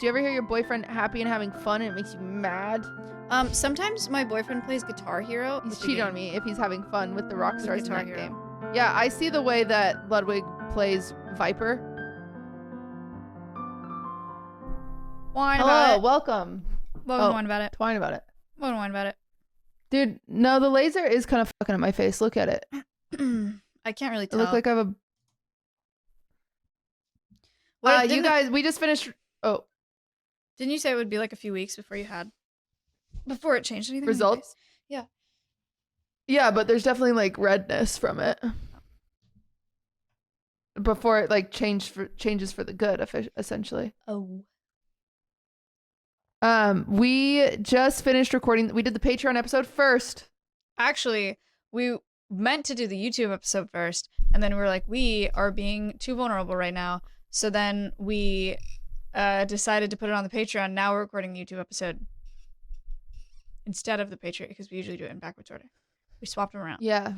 Do you ever hear your boyfriend happy and having fun and it makes you mad? Sometimes my boyfriend plays Guitar Hero. He's cheating on me if he's having fun with the rock With stars in Guitar that Hero. game. Yeah, I see the way that Ludwig plays Viper. Whine Hello, about it. welcome. Welcome, whine about it. Whine about it. Welcome, whine about it. Dude, no, the laser is kind of fucking at my face. Look at it. I can't really It tell. looked like I have a... you guys, we just finished... Oh. Didn't you say it would be like a few weeks before you had... Before it changed anything? Results? Yeah. Yeah, but there's definitely like redness from it. Before it like changes for the good, essentially. Oh. We just finished recording. We did the Patreon episode first. Actually, we meant to do the YouTube episode first, and then we were like, we are being too vulnerable right now. So then we decided to put it on the Patreon. Now we're recording the YouTube episode instead of the Patreon because we usually do it in backwards order. We swapped them around. Yeah.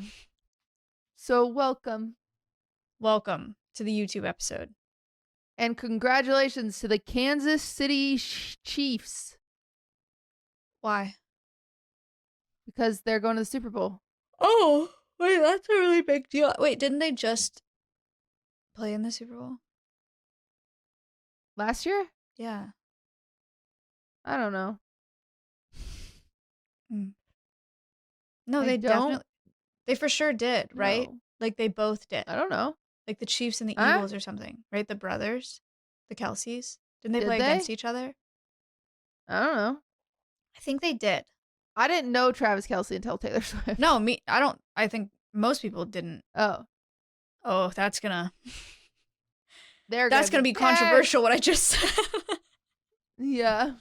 So welcome. Welcome to the YouTube episode. And congratulations to the Kansas City Chiefs. Why? Because they're going to the Super Bowl. Oh, wait, that's a really big deal. Wait, didn't they just play in the Super Bowl? Last year? Yeah. I don't know. No, they definitely... They for sure did, right? No. Like, they both did. I don't know. Like, the Chiefs and the Eagles or something, right? The brothers? The Kelseys? Didn't they play against each other? I don't know. I think they did. I didn't know Travis Kelce until Taylor Swift. No, I don't... I think most people didn't. Oh. Oh, that's gonna... That's gonna be controversial, what I just said. Yeah.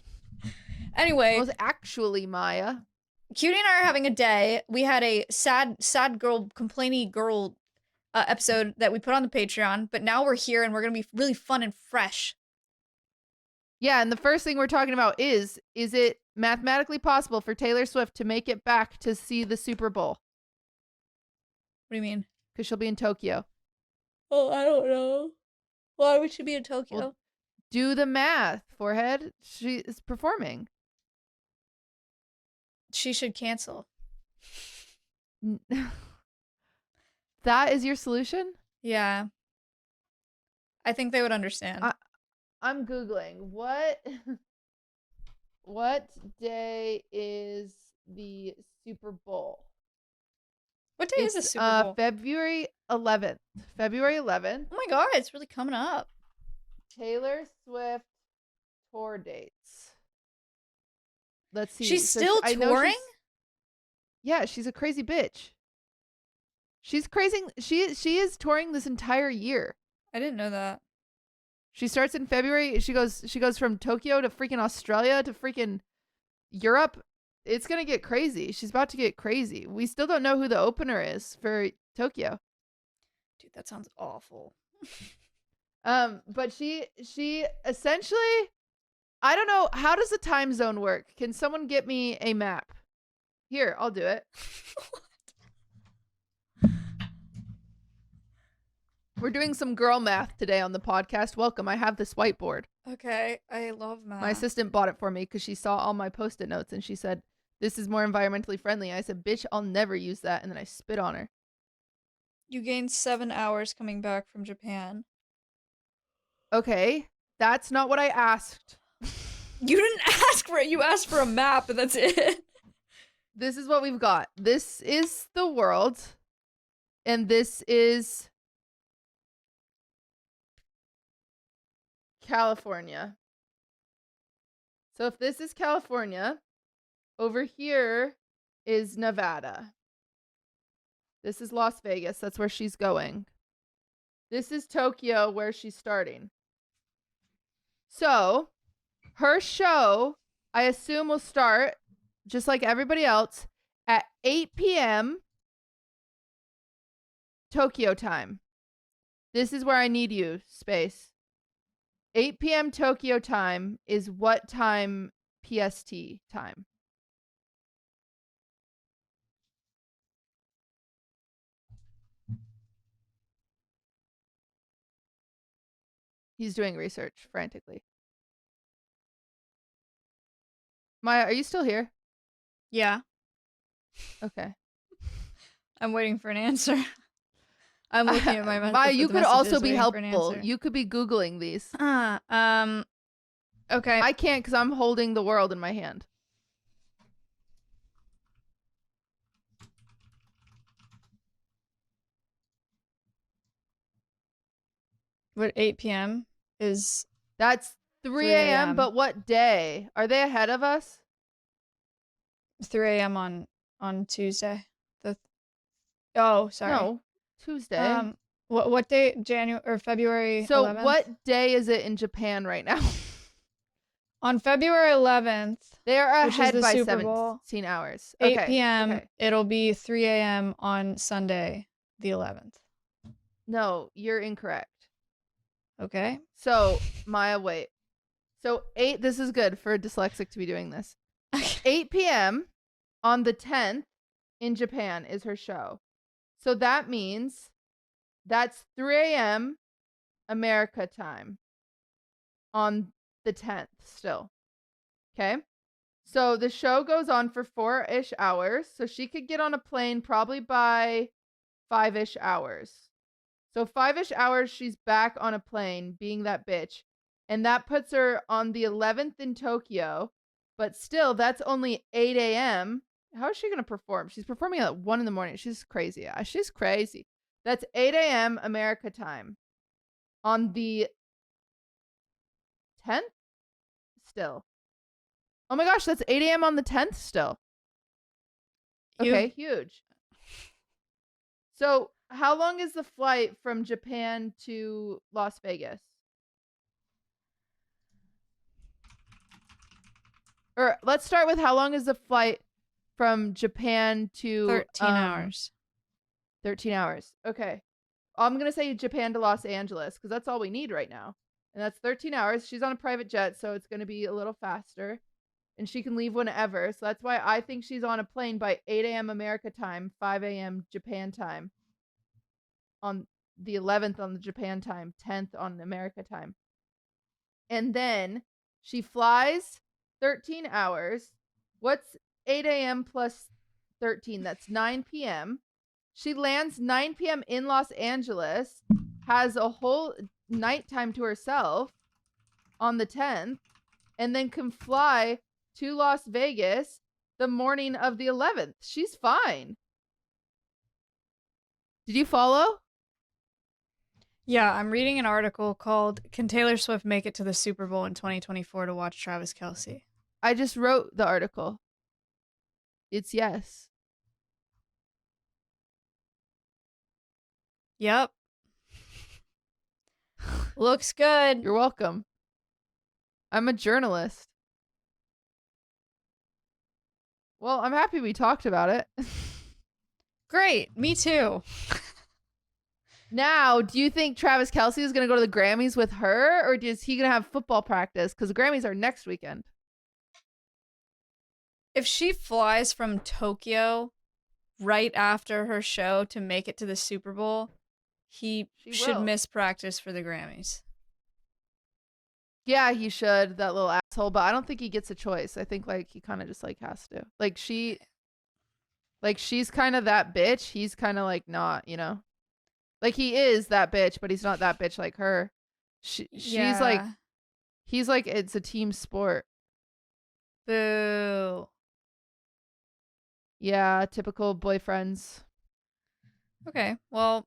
Anyway. It was actually Maya. Cutie and I are having a day. We had a sad girl, complainy girl episode that we put on the Patreon, but now we're here and we're going to be really fun and fresh. Yeah, and the first thing we're talking about is it mathematically possible for Taylor Swift to make it back to see the Super Bowl? What do you mean? Because she'll be in Tokyo. Oh, I don't know. Why would she be in Tokyo? Well, do the math, forehead. She is performing. She should cancel. That is your solution? Yeah. I think they would understand. I'm Googling. What day is the Super Bowl? What day is the Super Bowl? February 11th. February 11th. Oh my god, it's really coming up. Taylor Swift tour dates. Let's see. She's still touring? Yeah, she's a crazy bitch. She's crazy. She is touring this entire year. I didn't know that. She starts in February. She goes from Tokyo to freaking Australia to freaking Europe. It's gonna get crazy. She's about to get crazy. We still don't know who the opener is for Tokyo. Dude, that sounds awful. But she essentially, I don't know, how does the time zone work? Can someone get me a map? Here, I'll do it. We're doing some girl math today on the podcast. Welcome. I have this whiteboard. Okay, I love math. My assistant bought it for me because she saw all my Post-it notes and she said, this is more environmentally friendly. I said, bitch, I'll never use that. And then I spit on her. You gained 7 hours coming back from Japan. Okay, that's not what I asked. You didn't ask for it. You asked for a map and that's it. This is what we've got. This is the world. And this is California. So if this is California, over here is Nevada. This is Las Vegas. That's where she's going. This is Tokyo, where she's starting. So her show, I assume, will start, just like everybody else, at 8 p.m. Tokyo time. This is where I need you, space. 8 p.m. Tokyo time is what time PST time? He's doing research frantically. Maya, are you still here? Yeah, Okay. I'm waiting for an answer. I'm looking at Maya, you the could also messages be waiting for an helpful. answer. You could be Googling these. Okay. I can't because I'm holding the world in my hand. What 8 p.m. is That's 3 3 a.m., a.m. but what day? Are they ahead of us? 3 a.m. on Tuesday. Oh, sorry. No, Tuesday. What day? January or February So 11th? what day is it in Japan right now? On February 11th, They are which is ahead the by Super Bowl, 17 hours. 8 Okay. p.m. Okay. It'll be 3 a.m. on Sunday, the 11th. No, you're incorrect. Okay. So, Maya, wait. So, this is good for a dyslexic to be doing this. 8 p.m. on the 10th in Japan is her show. So that means that's 3 a.m. America time on the 10th still. Okay. So the show goes on for 4-ish hours. So she could get on a plane probably by 5-ish hours. So 5-ish hours, she's back on a plane being that bitch. And that puts her on the 11th in Tokyo. But still, that's only 8 a.m. How is she going to perform? She's performing at 1 in the morning. She's crazy. She's crazy. That's 8 a.m. America time on the 10th still. Oh my gosh, that's 8 a.m. on the 10th still. Okay, huge. So, how long is the flight from Japan to Las Vegas? Or let's start with how long is the flight from Japan to 13 hours. 13 hours. Okay. I'm going to say Japan to Los Angeles because that's all we need right now. And that's 13 hours. She's on a private jet, so it's going to be a little faster. And she can leave whenever. So that's why I think she's on a plane by 8 a.m. America time, 5 a.m. Japan time. On the 11th on the Japan time, 10th on America time. And then she flies 13 hours. What's 8 a.m. plus 13? That's 9 p.m. She lands 9 p.m. in Los Angeles, has a whole nighttime to herself on the 10th, and then can fly to Las Vegas the morning of the 11th. She's fine. Did you follow? Yeah, I'm reading an article called "Can Taylor Swift Make It to the Super Bowl in 2024 to Watch Travis Kelce?" I just wrote the article. It's yes. Yep. Looks good. You're welcome. I'm a journalist. Well, I'm happy we talked about it. Great. Me too. Now, do you think Travis Kelce is going to go to the Grammys with her, or is he going to have football practice? Because the Grammys are next weekend. If she flies from Tokyo right after her show to make it to the Super Bowl, he should miss practice for the Grammys. Yeah, he should, that little asshole, but I don't think he gets a choice. I think he kind of just has to. She's kind of that bitch. He's kind of not, he is that bitch, but he's not that bitch like her. She's he's it's a team sport. Boo. Yeah, typical boyfriends. Okay, well,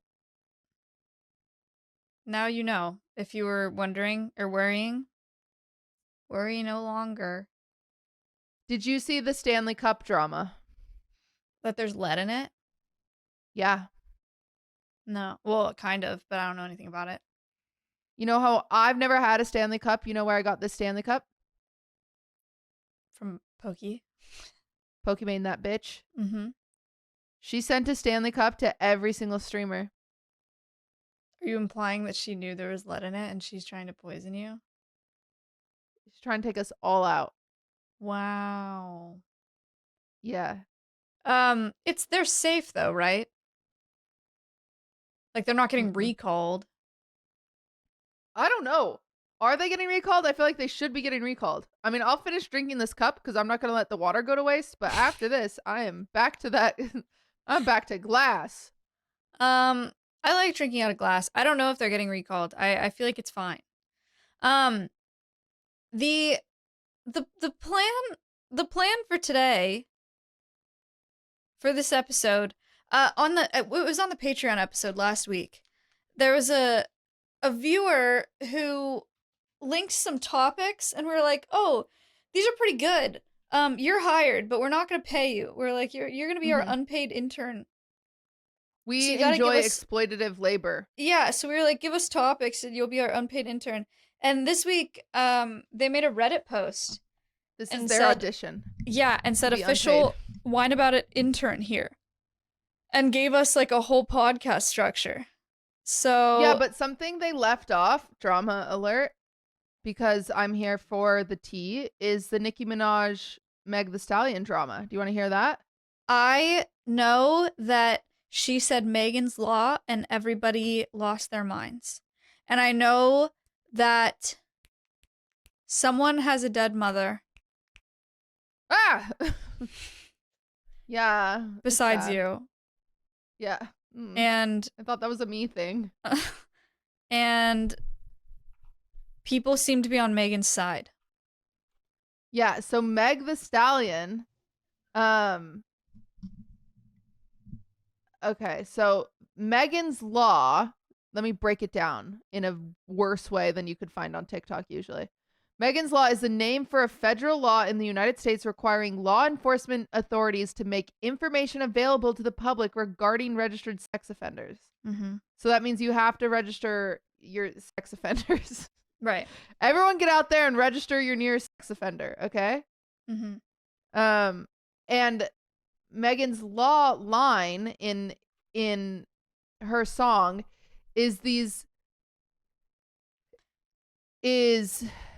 now you know. If you were wondering or worrying, worry no longer. Did you see the Stanley Cup drama? That there's lead in it? Yeah. No. Well, kind of, but I don't know anything about it. You know how I've never had a Stanley Cup? You know where I got this Stanley Cup? From Pokey. Pokimane, that bitch. Mm-hmm. She sent a Stanley Cup to every single streamer. Are you implying that she knew there was lead in it and she's trying to poison you? She's trying to take us all out. Wow. Yeah. They're safe though, right? They're not getting recalled. I don't know. Are they getting recalled? I feel like they should be getting recalled. I mean, I'll finish drinking this cup because I'm not going to let the water go to waste. But after this, I am back to that. I'm back to glass. I like drinking out of glass. I don't know if they're getting recalled. I feel like it's fine. The plan for today, for this episode, it was on the Patreon episode last week. There was a viewer who linked some topics, and we're like, oh, these are pretty good. You're hired, but we're not gonna pay you. We're like, you're gonna be our unpaid intern. We enjoy exploitative labor. Yeah, so we were like, give us topics, and you'll be our unpaid intern. And this week, they made a Reddit post. This is their audition. Yeah, and said official Whine About It intern here. And gave us like a whole podcast structure. So yeah, but something they left off, drama alert, because I'm here for the tea, is the Nicki Minaj Meg Thee Stallion drama. Do you want to hear that? I know that she said Megan's Law and everybody lost their minds. And I know that someone has a dead mother. Ah! Yeah. Besides you. Yeah. And I thought that was a me thing. And people seem to be on Megan's side. Yeah, so Meg Thee Stallion, okay, so Megan's Law, let me break it down in a worse way than you could find on TikTok usually. Megan's Law is the name for a federal law in the United States requiring law enforcement authorities to make information available to the public regarding registered sex offenders. Mm-hmm. So that means you have to register your sex offenders. Right. Everyone get out there and register your nearest sex offender, okay? Mm-hmm. And Megan's Law line in her song is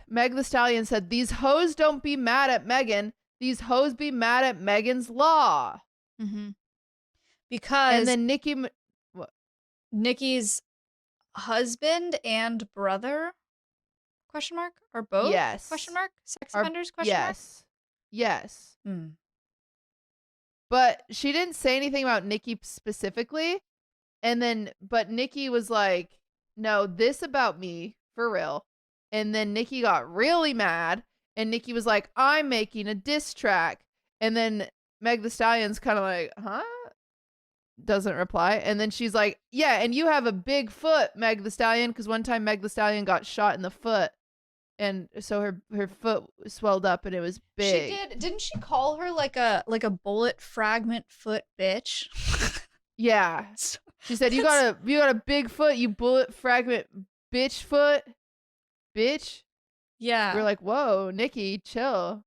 Meg Thee Stallion said, "These hoes don't be mad at Megan. These hoes be mad at Megan's Law." Mm-hmm. Because and then Nicki's husband and brother, question mark, or both? Yes. Question mark? Sex offenders? Question mark? Yes. But she didn't say anything about Nicki specifically. But Nicki was like, "No, this about me, for real." And then Nicki got really mad, and Nicki was like, "I'm making a diss track." And then Meg Thee Stallion's kind of like, "Huh?" Doesn't reply. And then she's like, "Yeah, and you have a big foot, Meg Thee Stallion," because one time Meg Thee Stallion got shot in the foot, and so her foot swelled up and it was big. She did. Didn't she call her like a bullet fragment foot bitch? Yeah. She said, you got a big foot, you bullet fragment bitch foot. Bitch. Yeah. We're like, whoa, Nicki, chill.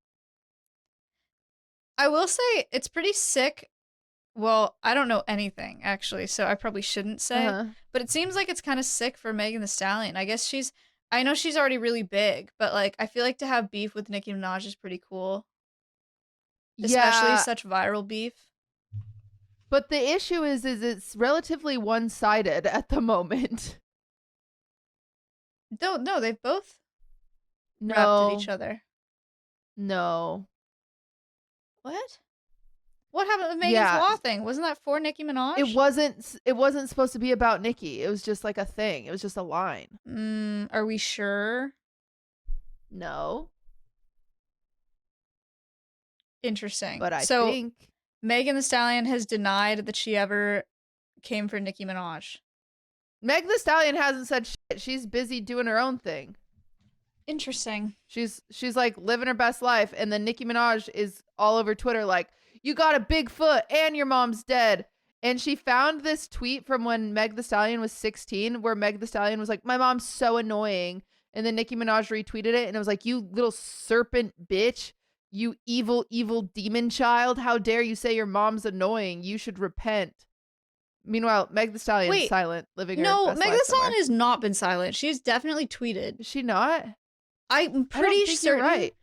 I will say it's pretty sick. Well, I don't know anything, actually, so I probably shouldn't say. But it seems like it's kind of sick for Megan Thee Stallion. I guess I know she's already really big, but like I feel like to have beef with Nicki Minaj is pretty cool. Especially such viral beef. But the issue is it's relatively one-sided at the moment. No, they've both rapped at each other. No. What? What happened with Megan's Law thing? Wasn't that for Nicki Minaj? It wasn't supposed to be about Nicki. It was just like a thing. It was just a line. Are we sure? No. Interesting. But I think Megan Thee Stallion has denied that she ever came for Nicki Minaj. Meg Thee Stallion hasn't said shit. She's busy doing her own thing. Interesting. She's like living her best life, and then Nicki Minaj is all over Twitter like, "You got a big foot and your mom's dead." And she found this tweet from when Meg Thee Stallion was 16 where Meg Thee Stallion was like, "My mom's so annoying." And then Nicki Minaj retweeted it and it was like, "You little serpent bitch. You evil, evil demon child. How dare you say your mom's annoying? You should repent." Meanwhile, Meg Thee Stallion is silent, living her best life. No, Meg Thee Stallion has not been silent. She's definitely tweeted. Is she not? I'm pretty certain. You're right.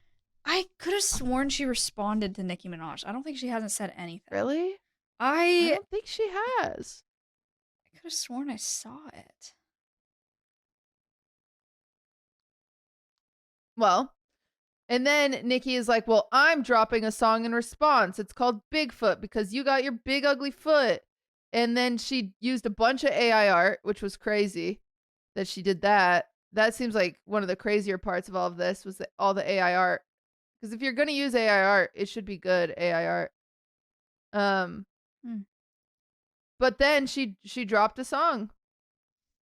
I could have sworn she responded to Nicki Minaj. I don't think she hasn't said anything. Really? I don't think she has. I could have sworn I saw it. Well, and then Nikki is like, well, I'm dropping a song in response. It's called Bigfoot because you got your big ugly foot. And then she used a bunch of AI art, which was crazy that she did that. That seems like one of the crazier parts of all of this was all the AI art. Because if you're going to use AI art, it should be good AI art. But then she dropped a song.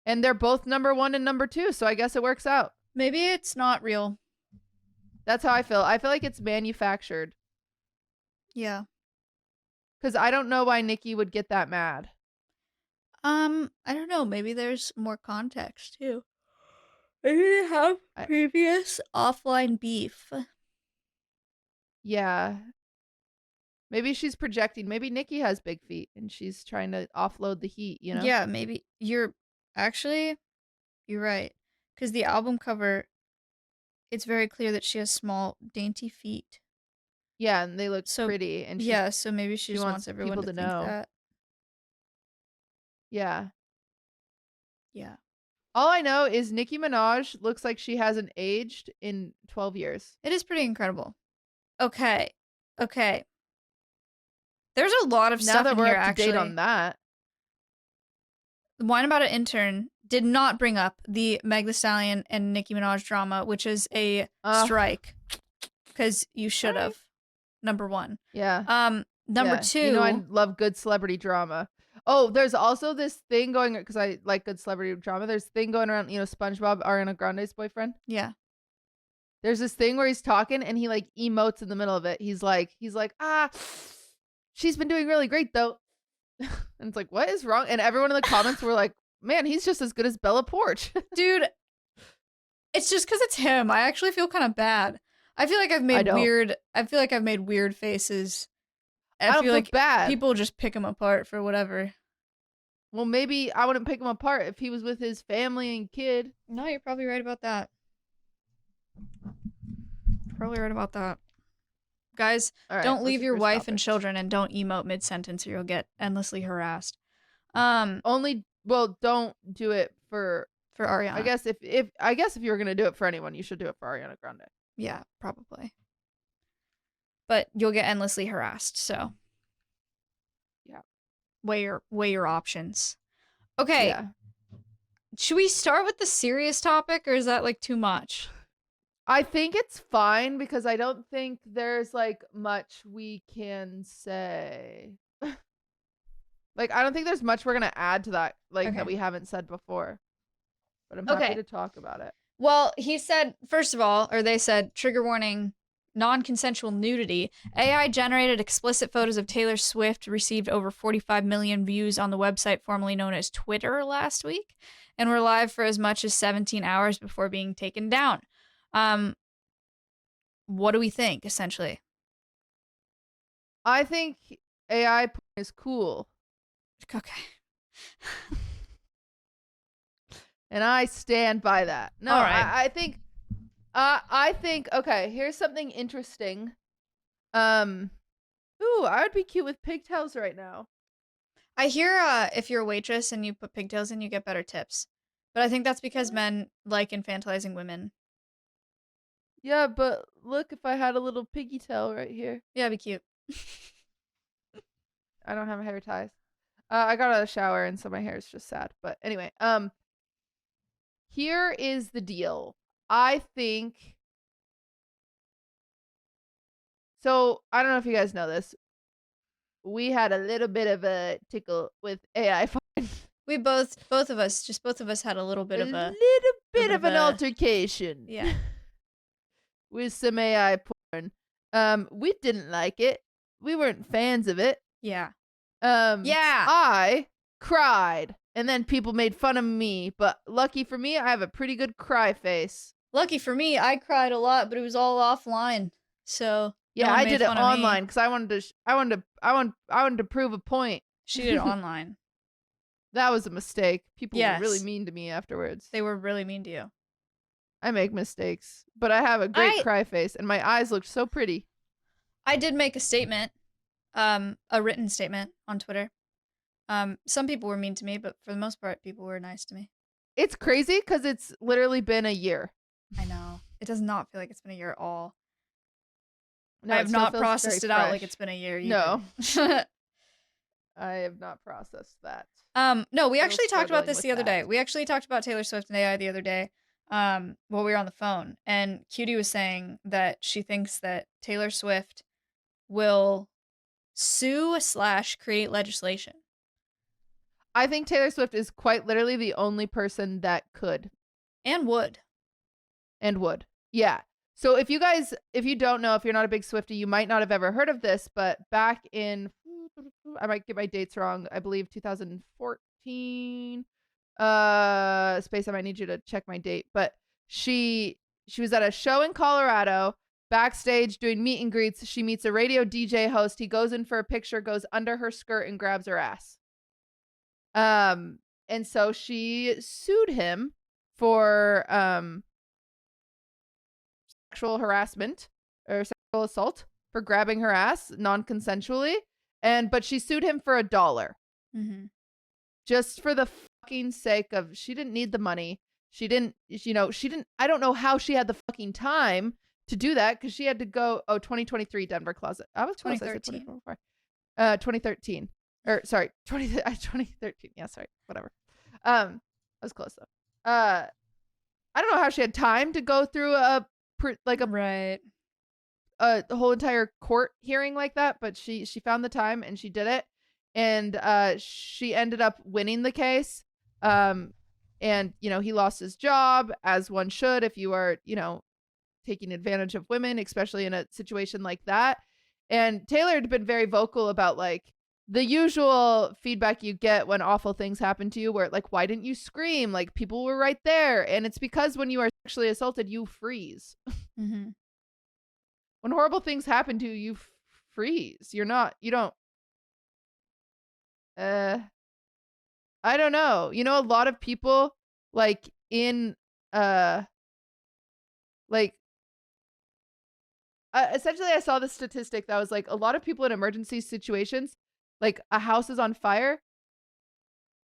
And they're both #1 and #2, so I guess it works out. Maybe it's not real. That's how I feel. I feel like it's manufactured. Yeah. Because I don't know why Nikki would get that mad. I don't know. Maybe there's more context too. Maybe they have previous offline beef. Yeah. Maybe she's projecting. Maybe Nikki has big feet and she's trying to offload the heat, you know? Yeah, maybe. You're right. Because the album cover, it's very clear that she has small, dainty feet. Yeah, and they look pretty. And so maybe she just wants everyone to think that. Yeah. Yeah. All I know is Nicki Minaj looks like she hasn't aged in 12 years. It is pretty incredible. Okay. There's a lot of stuff in here, actually. Now that we're up to date on that. Wine About an Intern did not bring up the Meg Thee Stallion and Nicki Minaj drama, which is a strike. Because you should have. #1. Yeah. Number 2. You know I love good celebrity drama. Oh, there's also this thing going, because I like good celebrity drama. There's a thing going around, you know, SpongeBob, Ariana Grande's boyfriend. Yeah. There's this thing where he's talking and he like emotes in the middle of it. He's like, she's been doing really great though. And it's like, what is wrong? And everyone in the comments were like, man, he's just as good as Bella Poarch. Dude, it's just because it's him. I actually feel kind of bad. I feel like I've made weird faces. I feel like bad. People just pick him apart for whatever. Well, maybe I wouldn't pick him apart if he was with his family and kid. No, you're probably right about that. Guys, don't leave your wife and children and don't emote mid-sentence or you'll get endlessly harassed. Don't do it for Ariana. I guess if you were going to do it for anyone, you should do it for Ariana Grande. Yeah, probably. But you'll get endlessly harassed, so. Yeah. Weigh your options. Okay. Yeah. Should we start with the serious topic, or is that, like, too much? I think it's fine, because I don't think there's, like, much we can say. Like, I don't think there's much we're going to add to that, like, that we haven't said before. But I'm happy to talk about it. Well, they said, trigger warning, non-consensual nudity. AI-generated explicit photos of Taylor Swift received over 45 million views on the website formerly known as Twitter last week, and were live for as much as 17 hours before being taken down. What do we think, essentially? I think AI is cool. Okay. And I stand by that. No, all right. I think, okay, here's something interesting. I would be cute with pigtails right now. I hear if you're a waitress and you put pigtails in, you get better tips. But I think that's because men like infantilizing women. Yeah, but look, if I had a little piggy tail right here. Yeah, it'd be cute. I don't have hair ties. I got out of the shower and so my hair is just sad. But anyway, here is the deal. I think... So, I don't know if you guys know this. We had a little bit of a tickle with AI. We both of us had a little bit of an altercation. Yeah. With some AI porn. We didn't like it. We weren't fans of it. Yeah. I cried. And then people made fun of me. But lucky for me, I have a pretty good cry face. Lucky for me, I cried a lot, but it was all offline. So yeah, I did it online because I wanted to prove a point. She did it online. That was a mistake. People were really mean to me afterwards. They were really mean to you. I make mistakes, but I have a great cry face, and my eyes looked so pretty. I did make a statement, a written statement on Twitter. Some people were mean to me, but for the most part, people were nice to me. It's crazy because it's literally been a year. I know. It does not feel like it's been a year at all. No, I it have still not feels processed it very out like fresh. it's been a year No, either. I have not processed that. No, we Still actually talked about struggling this with the other day. that. We actually talked about Taylor Swift and AI the other day, while we were on the phone, and Cutie was saying that she thinks that Taylor Swift will sue / create legislation. I think Taylor Swift is quite literally the only person that could And would. and would. Yeah. So if you don't know, if you're not a big Swiftie, you might not have ever heard of this, but back in, I might get my dates wrong, I believe 2014, Space, I might need you to check my date, but she was at a show in Colorado, backstage doing meet and greets. She meets a radio DJ host. He goes in for a picture, goes under her skirt and grabs her ass. And so she sued him for sexual harassment or sexual assault for grabbing her ass non-consensually, but she sued him for $1. Mm-hmm. Just for the fucking sake of, she didn't need the money. She didn't, I don't know how she had the fucking time to do that, because she had to go, 2023 Denver closet. I was close. 2013. 2013. Or sorry, 2013. Yeah, sorry, whatever. I was close though. I don't know how she had time to go through right. The whole entire court hearing like that, but she found the time and she did it, and she ended up winning the case. And he lost his job, as one should if you are taking advantage of women, especially in a situation like that. And Taylor had been very vocal about like the usual feedback you get when awful things happen to you, where like, why didn't you scream? Like, people were right there. And it's because when you are sexually assaulted, you freeze. Mm-hmm. When horrible things happen to you, you freeze. You don't. I don't know. A lot of people like in like essentially, I saw this statistic that was like, a lot of people in emergency situations, like a house is on fire,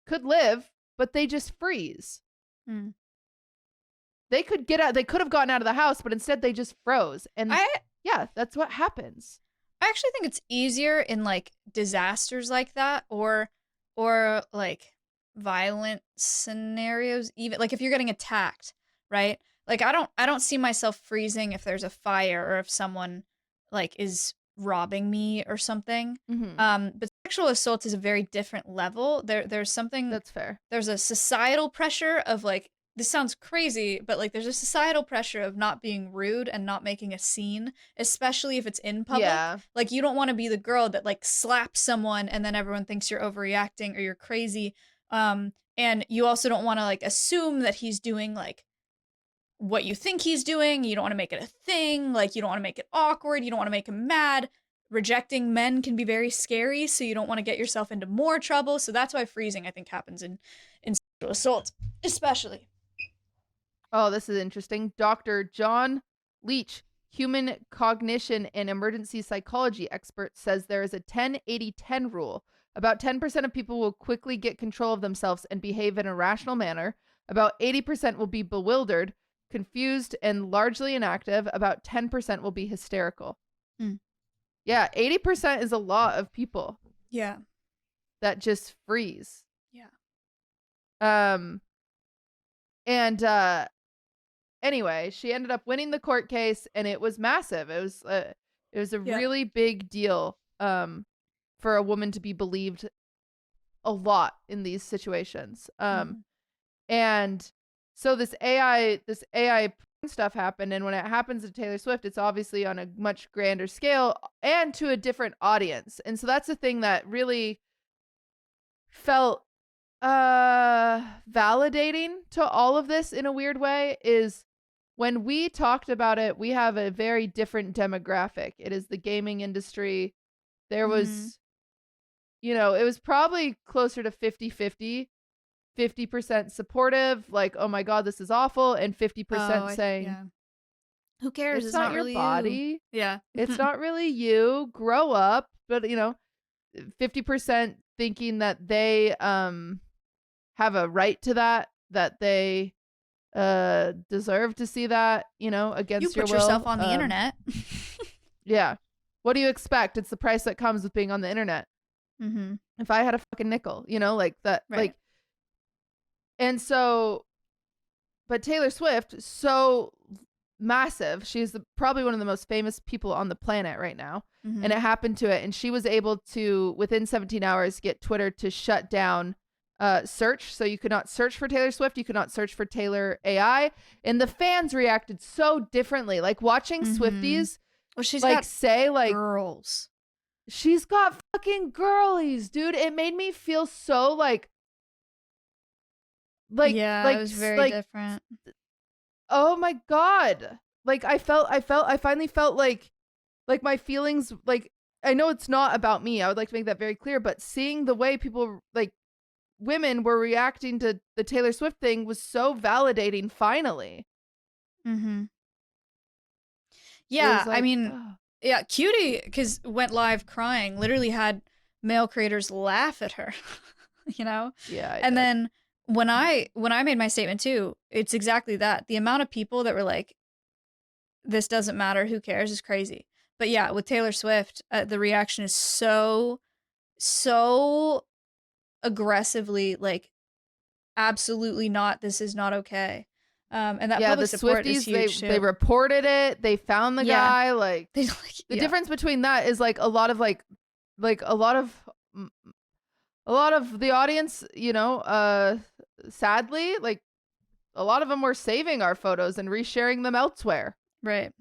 could live, but they just freeze. Mm. They could get out. They could have gotten out of the house, but instead they just froze. And yeah, that's what happens. I actually think it's easier in like disasters like that, or like violent scenarios, even like if you're getting attacked, right? Like I don't see myself freezing if there's a fire or if someone like is robbing me or something. Mm-hmm. But sexual assault is a very different level. There's something That's fair. There's a societal pressure of like, this sounds crazy, but like there's a societal pressure of not being rude and not making a scene, especially if it's in public. Yeah. Like you don't want to be the girl that like slaps someone and then everyone thinks you're overreacting or you're crazy. And you also don't want to like assume that he's doing like what you think he's doing. You don't want to make it a thing. Like you don't want to make it awkward. You don't want to make him mad. Rejecting men can be very scary, so you don't want to get yourself into more trouble. So that's why freezing, I think, happens in sexual assault, especially. Oh, this is interesting. Dr. John Leach, human cognition and emergency psychology expert, says there is a 10-80-10 rule. About 10% of people will quickly get control of themselves and behave in a rational manner. About 80% will be bewildered, confused, and largely inactive. About 10% will be hysterical. Yeah, 80% is a lot of people. Yeah. That just freeze. Yeah. And anyway, she ended up winning the court case, and it was massive. It was a really big deal for a woman to be believed a lot in these situations. And so this AI stuff happened, and when it happens to Taylor Swift, it's obviously on a much grander scale and to a different audience. And so that's the thing that really felt validating to all of this in a weird way, is when we talked about it, we have a very different demographic. It is the gaming industry. There was it was probably closer to 50-50. 50% supportive, like, oh my god, this is awful, and 50% saying, who cares? It's not your really body. You. Yeah. It's not really you. Grow up. But 50% thinking that they have a right to that they deserve to see that, You against your put yourself will. on the internet. Yeah. What do you expect? It's the price that comes with being on the internet. Mm-hmm. If I had a fucking nickel, like that, Right. and so, but Taylor Swift, so massive. She's probably one of the most famous people on the planet right now. Mm-hmm. And it happened to it. And she was able to, within 17 hours, get Twitter to shut down search. So you could not search for Taylor Swift. You could not search for Taylor AI. And the fans reacted so differently. Like watching Swifties, well, she's like got say like girls. She's got fucking girlies, dude. It made me feel so yeah, it was very different. Oh my god. I finally felt like my feelings, I know it's not about me. I would like to make that very clear, but seeing the way people, women were reacting to the Taylor Swift thing was so validating finally. Mm-hmm. Yeah, I mean, yeah, Cutie, because went live crying, literally had male creators laugh at her, Yeah. And then when I made my statement too, it's exactly that. The amount of people that were like, "This doesn't matter, who cares?" is crazy. But yeah, with Taylor Swift, the reaction is so aggressively absolutely not. This is not okay. And that public support is huge too. They reported it. They found the guy. The yeah. difference between that is a lot of a lot of the audience, sadly, a lot of them were saving our photos and resharing them elsewhere. Right.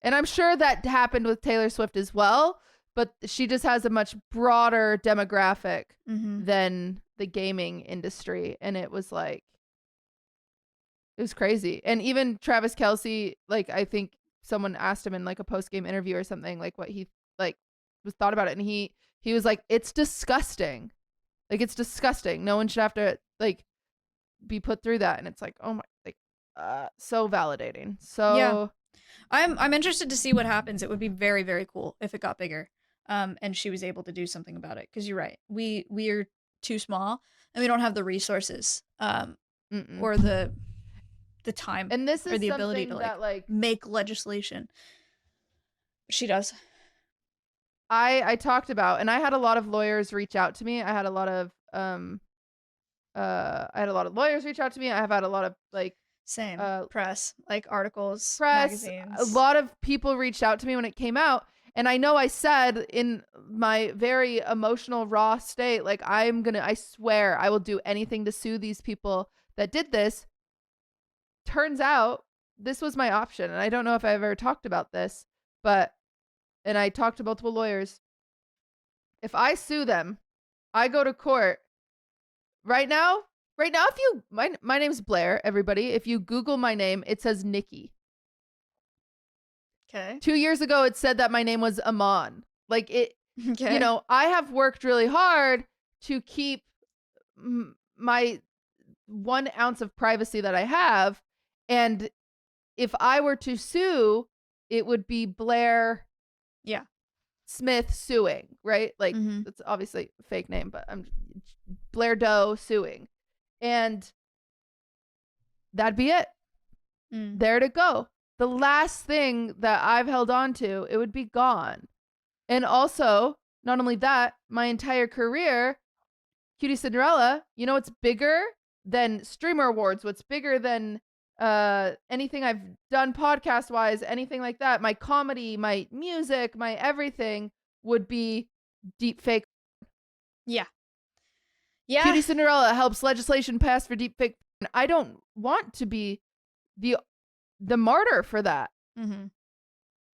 And I'm sure that happened with Taylor Swift as well, but she just has a much broader demographic than the gaming industry. And it was crazy. And even Travis Kelce, I think someone asked him in a post-game interview or something, what he was thought about it. And he was like, it's disgusting. It's disgusting. No one should have to be put through that. And it's oh my, so validating. So yeah. I'm interested to see what happens. It would be very, very cool if it got bigger, and she was able to do something about it. Because you're right, we are too small, and we don't have the resources, or the time, and this is or the ability to make legislation. She does. I talked about, and I had a lot of lawyers reach out to me. I had a lot of lawyers reach out to me. I have had a lot of same press, articles, press, magazines. A lot of people reached out to me when it came out, and I know I said in my very emotional raw state, I swear I will do anything to sue these people that did this. Turns out this was my option, and I don't know if I've ever talked about this, and I talked to multiple lawyers. If I sue them, I go to court right now, if you, my name's Blair, everybody. If you Google my name, it says Nikki. Okay. 2 years ago, it said that my name was Amon. Okay. I have worked really hard to keep my 1 ounce of privacy that I have. And if I were to sue, it would be Blair Smith suing, right? It's obviously a fake name, but I'm Blair Doe suing. And that'd be it. There to go. The last thing that I've held on to, it would be gone. And also, not only that, my entire career, Cutie Cinderella, what's bigger than Streamer Awards? What's bigger than anything I've done podcast wise, anything like that? My comedy, my music, my everything would be deep fake. Yeah. Cutie Cinderella helps legislation pass for deep fake. I don't want to be the martyr for that. You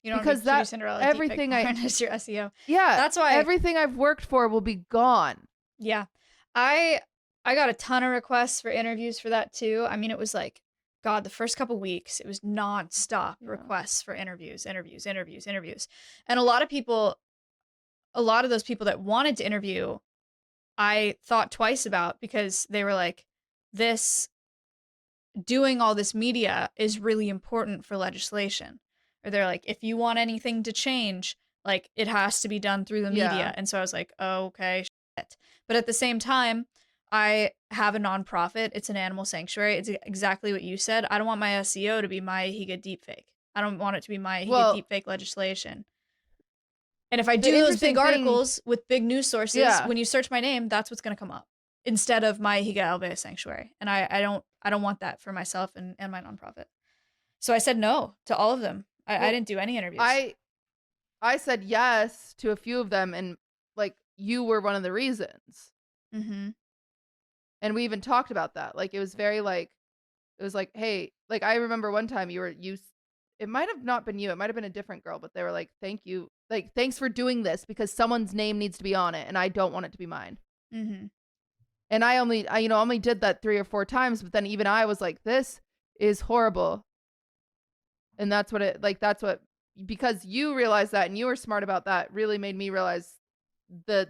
don't, because that Cinderella, everything is your SEO. Yeah, that's why everything I've worked for will be gone. Yeah, I got a ton of requests for interviews for that too. I mean, it was God, the first couple weeks, it was nonstop requests for interviews, and a lot of those people that wanted to interview, I thought twice about, because they were doing all this media is really important for legislation. Or they're if you want anything to change, it has to be done through the media. And so I was oh, okay, shit. But at the same time, I have a nonprofit. It's an animal sanctuary. It's exactly what you said. I don't want my SEO to be Mahiga deepfake. I don't want it to be Mahiga deepfake legislation. And if I do those big articles with big news sources, when you search my name, that's what's going to come up instead of Mahiga Alvea Sanctuary. And I don't want that for myself and my nonprofit. So I said no to all of them. I didn't do any interviews. I said yes to a few of them, and like you were one of the reasons. Mm-hmm. And we even talked about that. Like it was very like, it was like, hey, like I remember one time it might have not been you, it might have been a different girl, but they were like, thank you, like thanks for doing this because someone's name needs to be on it, and I don't want it to be mine. Mm-hmm. And I only did that 3 or 4 times, but then even I was like, this is horrible. And that's what because you realized that and you were smart about that, really made me realize the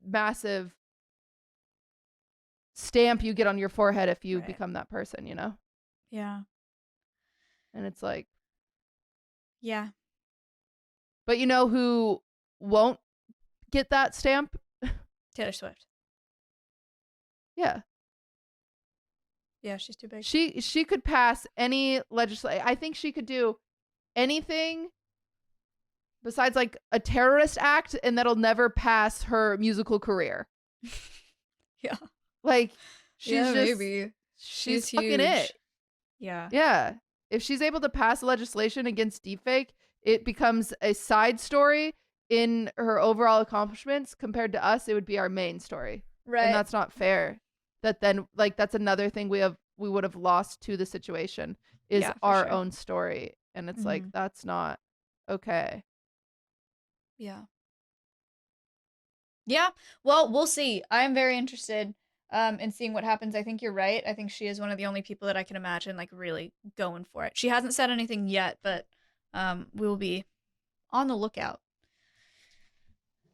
massive stamp you get on your forehead if you become that person, you know? Yeah. And it's like, yeah. But you know who won't get that stamp? Taylor Swift. Yeah. Yeah, she's too big. She could pass any legislation. I think she could do anything besides like a terrorist act, and that'll never pass her musical career. Yeah. Like she's maybe. She's huge. fucking it. Yeah. Yeah. If she's able to pass legislation against deepfake, it becomes a side story in her overall accomplishments. Compared to us, it would be our main story. Right. And that's not fair. That then, like, that's another thing we would have lost to the situation is our own story. And it's like, that's not okay. Yeah. Yeah. Well, we'll see. I'm very interested in seeing what happens. I think you're right. I think she is one of the only people that I can imagine like really going for it. She hasn't said anything yet, but we will be on the lookout.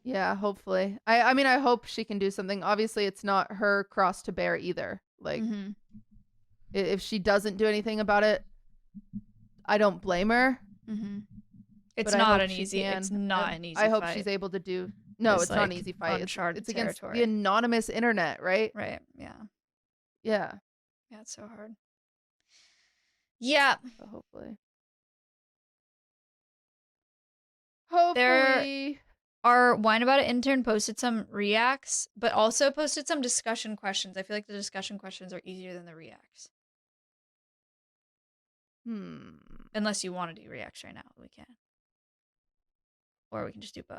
Yeah, hopefully. I mean, I hope she can do something. Obviously, it's not her cross to bear either. Like, if she doesn't do anything about it, I don't blame her. It's not an easy. It's not an easy. I hope fight. she's able to do. No, it's not an easy fight. It's against territory. the anonymous internet, right? Right. Yeah. Yeah. Yeah, it's so hard. Yeah. So hopefully. Hopefully. Our Wine About It intern posted some reacts, but also posted some discussion questions. I feel like the discussion questions are easier than the reacts. Unless you want to do reacts right now, we can. Or we can just do both.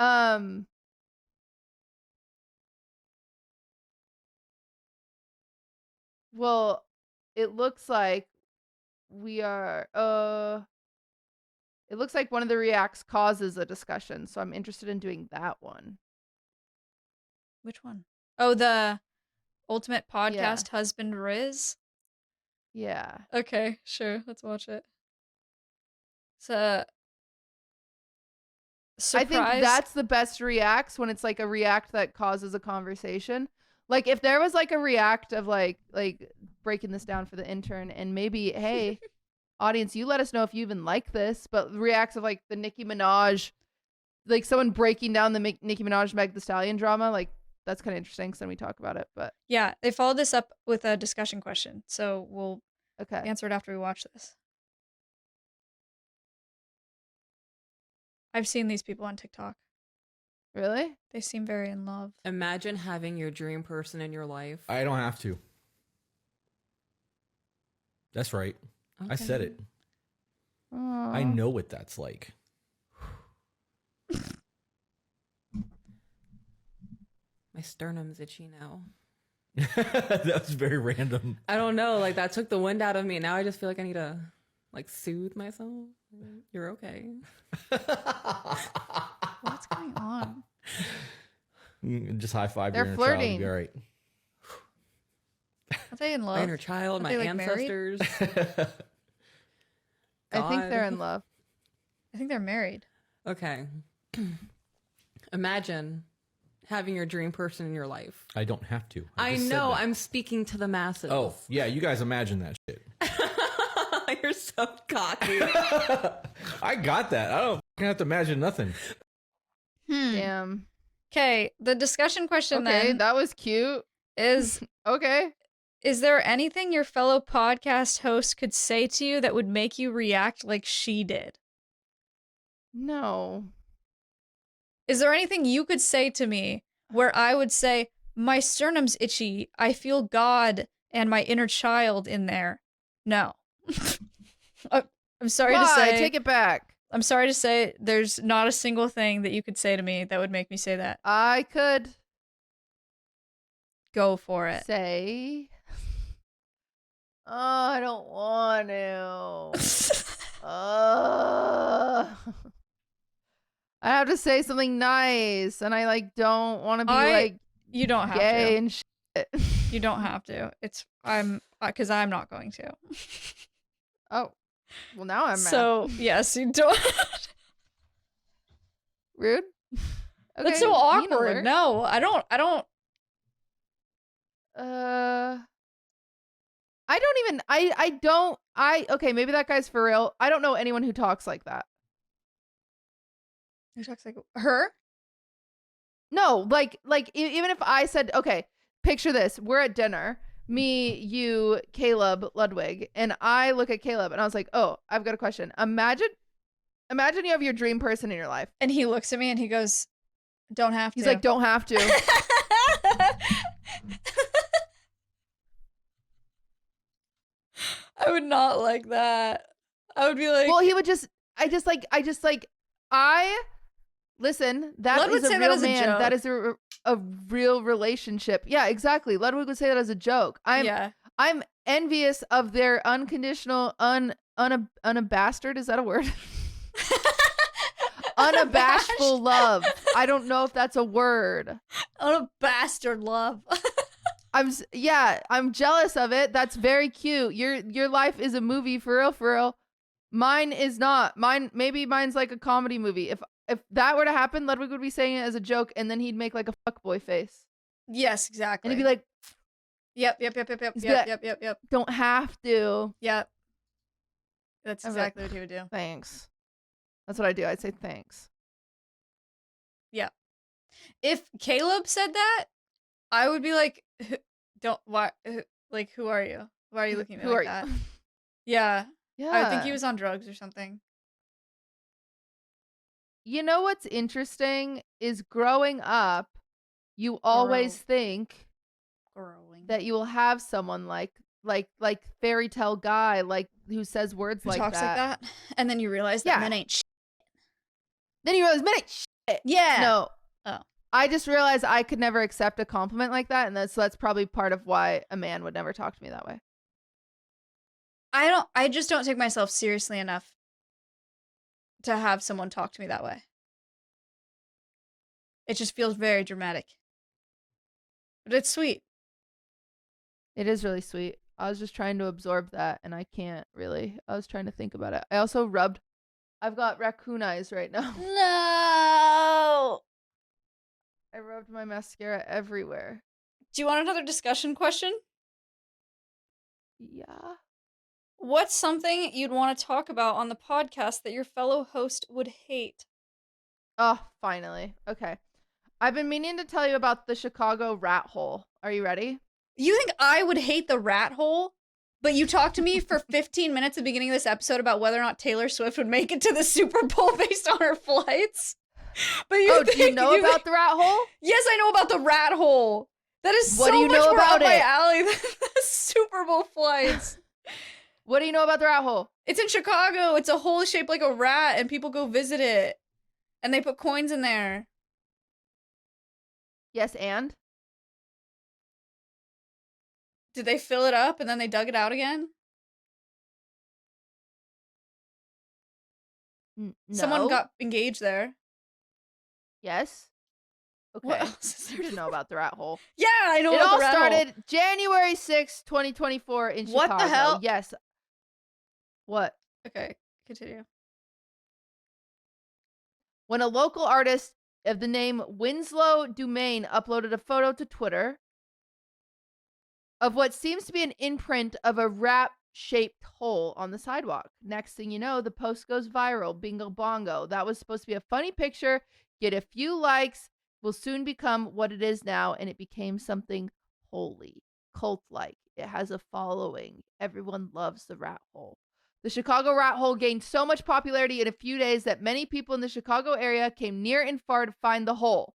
Well, it looks like we are it looks like one of the reacts causes a discussion, so I'm interested in doing that one. Which one? Oh, the Ultimate Podcast Husband Rizz? Yeah. Okay, sure. Let's watch it. So, surprise. I think that's the best reacts, when it's like a react that causes a conversation. Like if there was like a react of like breaking this down for the intern, and maybe, hey, audience, you let us know if you even like this, but reacts of like the Nicki Minaj, like someone breaking down the Nicki Minaj Meg Thee Stallion drama, like that's kind of interesting because then we talk about it. But yeah, they followed this up with a discussion question, so we'll answer it after we watch this. I've seen these people on TikTok. Really? They seem very in love. Imagine having your dream person in your life. I don't have to. That's right. Okay. I said it. Aww. I know what that's like. My sternum's itchy now. That was very random. I don't know. Like that took the wind out of me. Now I just feel like I need to like soothe myself. You're okay. What's going on? Just high five your inner flirting. Child. You'll be all right. Are they in love? My inner child, my ancestors. I think they're in love. I think they're married. Okay. Imagine having your dream person in your life. I don't have to. I know. I'm speaking to the masses. Oh, yeah. You guys imagine that shit. You're so cocky. I got that. I don't have to imagine nothing. Damn. Okay, the discussion question then. Okay, that was cute. Is Okay. is there anything your fellow podcast host could say to you that would make you react like she did? No. Is there anything you could say to me where I would say, my sternum's itchy, I feel God and my inner child in there? No. I'm sorry to say. Take it back. I'm sorry to say there's not a single thing that you could say to me that would make me say that. I could Go for it. say. Oh, I don't want to. I have to say something nice, and I like don't want to be like you don't have gay to. and shit. You don't have to. Because I'm not going to. Oh, well now I'm mad. So yes, you don't. Rude. Okay, That's so mean awkward. alert. No, I don't. I don't even. I don't. Okay, maybe that guy's for real. I don't know anyone who talks like that. Who talks like her? No, like even if I said, okay, picture this: we're at dinner, me, you, Caleb, Ludwig, and I look at Caleb and I was like, oh, I've got a question. Imagine you have your dream person in your life, And he looks at me and he goes, "Don't have to." He's like, don't have to. I would not like that. I would be like, Well, he would just. Listen, that Ludwig is a would say that real as a man. joke. That is a real relationship. Yeah, exactly. Ludwig would say that as a joke. I'm envious of their unconditional, unabashed. Is that a word? Unabashful love. I don't know if that's a word. Unabashed love. I'm jealous of it. That's very cute. Your life is a movie for real, for real. Mine is not. Mine's like a comedy movie. If that were to happen, Ludwig would be saying it as a joke, and then he'd make like a fuckboy face. Yes, exactly. And he'd be like, Yep. don't have to. Yep. That's I'm exactly like, what he would do. Thanks. That's what I do. I'd say thanks. Yeah. If Caleb said that, I would be like, who are you? Why are you looking at me like that? Yeah. Yeah. I think he was on drugs or something. You know what's interesting is growing up, you always think that you will have someone like fairy tale guy, like who says words Who like talks that. like that, and then you realize that men ain't shit. Then you realize men ain't shit. Yeah. No. Oh. I just realized I could never accept a compliment like that, and that's probably part of why a man would never talk to me that way. I just don't take myself seriously enough to have someone talk to me that way. It just feels very dramatic. But it's sweet. It is really sweet. I was just trying to absorb that, and I can't really. I was trying to think about it. I also I've got raccoon eyes right now. No. I rubbed my mascara everywhere. Do you want another discussion question? Yeah. What's something you'd want to talk about on the podcast that your fellow host would hate? Oh, finally. Okay. I've been meaning to tell you about the Chicago rat hole. Are you ready? You think I would hate the rat hole? But you talked to me for 15 minutes at the beginning of this episode about whether or not Taylor Swift would make it to the Super Bowl based on her flights. But do you know about the rat hole? Yes, I know about the rat hole. That is What so do you much know more about up my it? alley than the Super Bowl flights. What do you know about the rat hole? It's in Chicago. It's a hole shaped like a rat, and people go visit it. And they put coins in there. Yes, and? Did they fill it up and then they dug it out again? No. Someone got engaged there. Yes. Okay. What else is there You didn't know about the rat hole. Yeah, I know It about all the rat hole. started January 6th, 2024 in What Chicago. the hell? Yes. What? Okay, continue. When a local artist of the name Winslow Dumaine uploaded a photo to Twitter of what seems to be an imprint of a rat-shaped hole on the sidewalk. Next thing you know, the post goes viral. Bingo bongo. That was supposed to be a funny picture, get a few likes, will soon become what it is now, and it became something holy, cult-like. It has a following. Everyone loves the rat hole. The Chicago rat hole gained so much popularity in a few days that many people in the Chicago area came near and far to find the hole.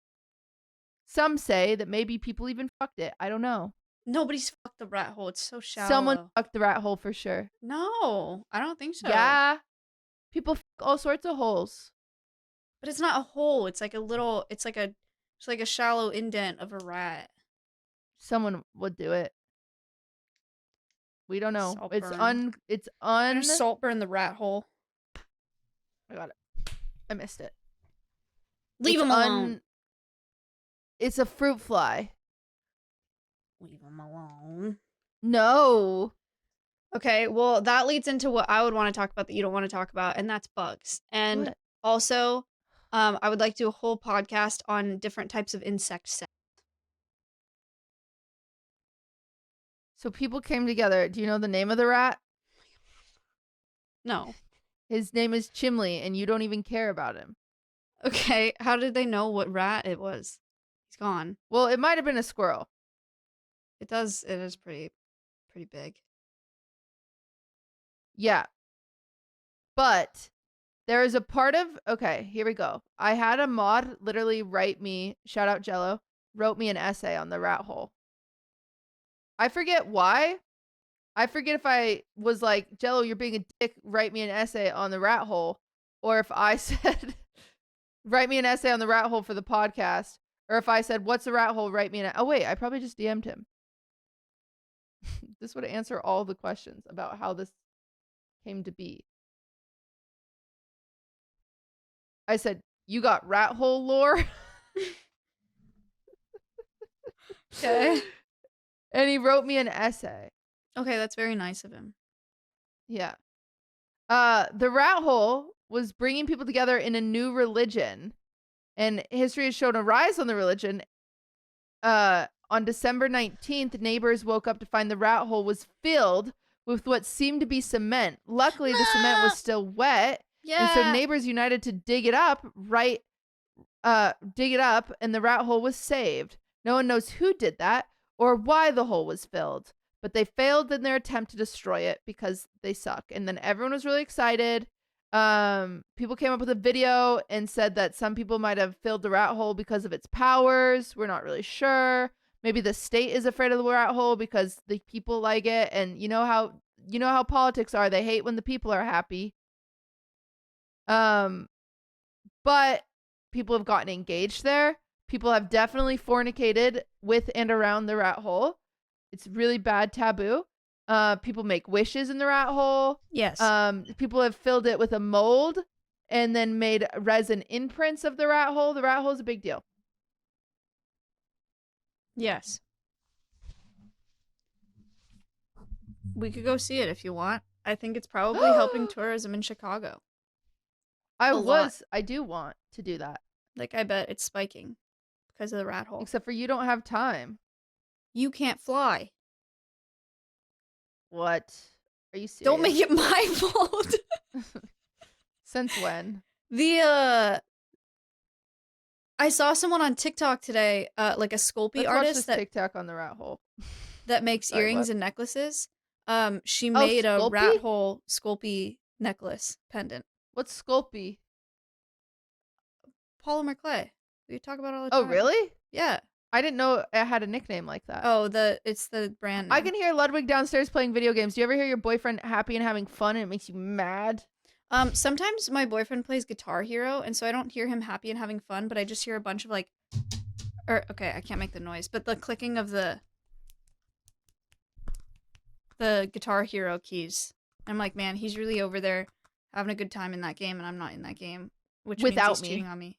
Some say that maybe people even fucked it. I don't know. Nobody's fucked the rat hole. It's so shallow. Someone fucked the rat hole for sure. No, I don't think so. Yeah. People fuck all sorts of holes. But it's not a hole. It's like a little. It's like a shallow indent of a rat. Someone would do it. We don't know. Saltburn. It's salt burn the rat hole. I got it. I missed it. Leave him alone. It's a fruit fly. Leave him alone. No. Okay, well, that leads into what I would want to talk about that you don't want to talk about, and that's bugs. And What? also, I would like to do a whole podcast on different types of insect sex. So people came together. Do you know the name of the rat? No. His name is Chimley, and you don't even care about him. Okay, how did they know what rat it was? He's gone. Well, it might have been a squirrel. It is pretty big. Yeah. But there is a part of, okay, here we go. I had a mod literally write me, shout out Jello, wrote me an essay on the rat hole. I forget why. I forget if I was like, Jello, you're being a dick, write me an essay on the rat hole. Or if I said, write me an essay on the rat hole for the podcast. Or if I said, what's the rat hole, write me an, oh wait, I probably just DM'd him. This would answer all the questions about how this came to be. I said, you got rat hole lore? Okay. And he wrote me an essay. Okay, that's very nice of him. Yeah. The rat hole was bringing people together in a new religion. And history has shown a rise on the religion. On December 19th, neighbors woke up to find the rat hole was filled with what seemed to be cement. Luckily, the cement was still wet. Yeah. And so neighbors united to dig it up, and the rat hole was saved. No one knows who did that or why the hole was filled, but they failed in their attempt to destroy it because they suck. And then everyone was really excited. People came up with a video and said that some people might have filled the rat hole because of its powers. We're not really sure. Maybe the state is afraid of the rat hole because the people like it. And you know how politics are. They hate when the people are happy. But people have gotten engaged there. People have definitely fornicated with and around the rat hole. It's really bad taboo. People make wishes in the rat hole. Yes. People have filled it with a mold and then made resin imprints of the rat hole. The rat hole is a big deal. Yes. We could go see it if you want. I think it's probably helping tourism in Chicago. I do want to do that. Like, I bet it's spiking because of the rat hole. Except for you don't have time. You can't fly. What? Are you serious? Don't make it my fault. Since when? I saw someone on TikTok today, like a Sculpey artist that TikTok on the rat hole that makes earrings and necklaces. She made a rat hole Sculpey necklace pendant. What's Sculpey? Polymer clay. We talk about it all the time. Oh, really? Yeah. I didn't know it had a nickname like that. Oh, it's the brand name. I can hear Ludwig downstairs playing video games. Do you ever hear your boyfriend happy and having fun and it makes you mad? Sometimes my boyfriend plays Guitar Hero, and so I don't hear him happy and having fun, but I just hear a bunch of like, okay, I can't make the noise, but the clicking of the Guitar Hero keys. I'm like, man, he's really over there having a good time in that game, and I'm not in that game, which means he's cheating on me.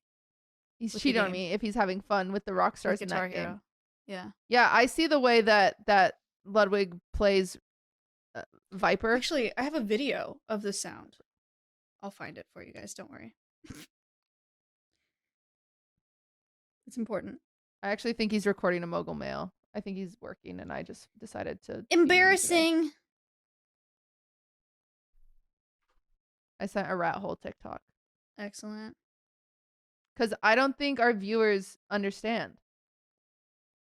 He's cheating on me if he's having fun with the rock stars in that Hero. game. Yeah. Yeah, I see the way that Ludwig plays Viper. Actually, I have a video of the sound. I'll find it for you guys. Don't worry. It's important. I actually think he's recording a mogul mail. I think he's working, and I just decided to. Embarrassing. I sent a rat hole TikTok. Excellent. Because I don't think our viewers understand.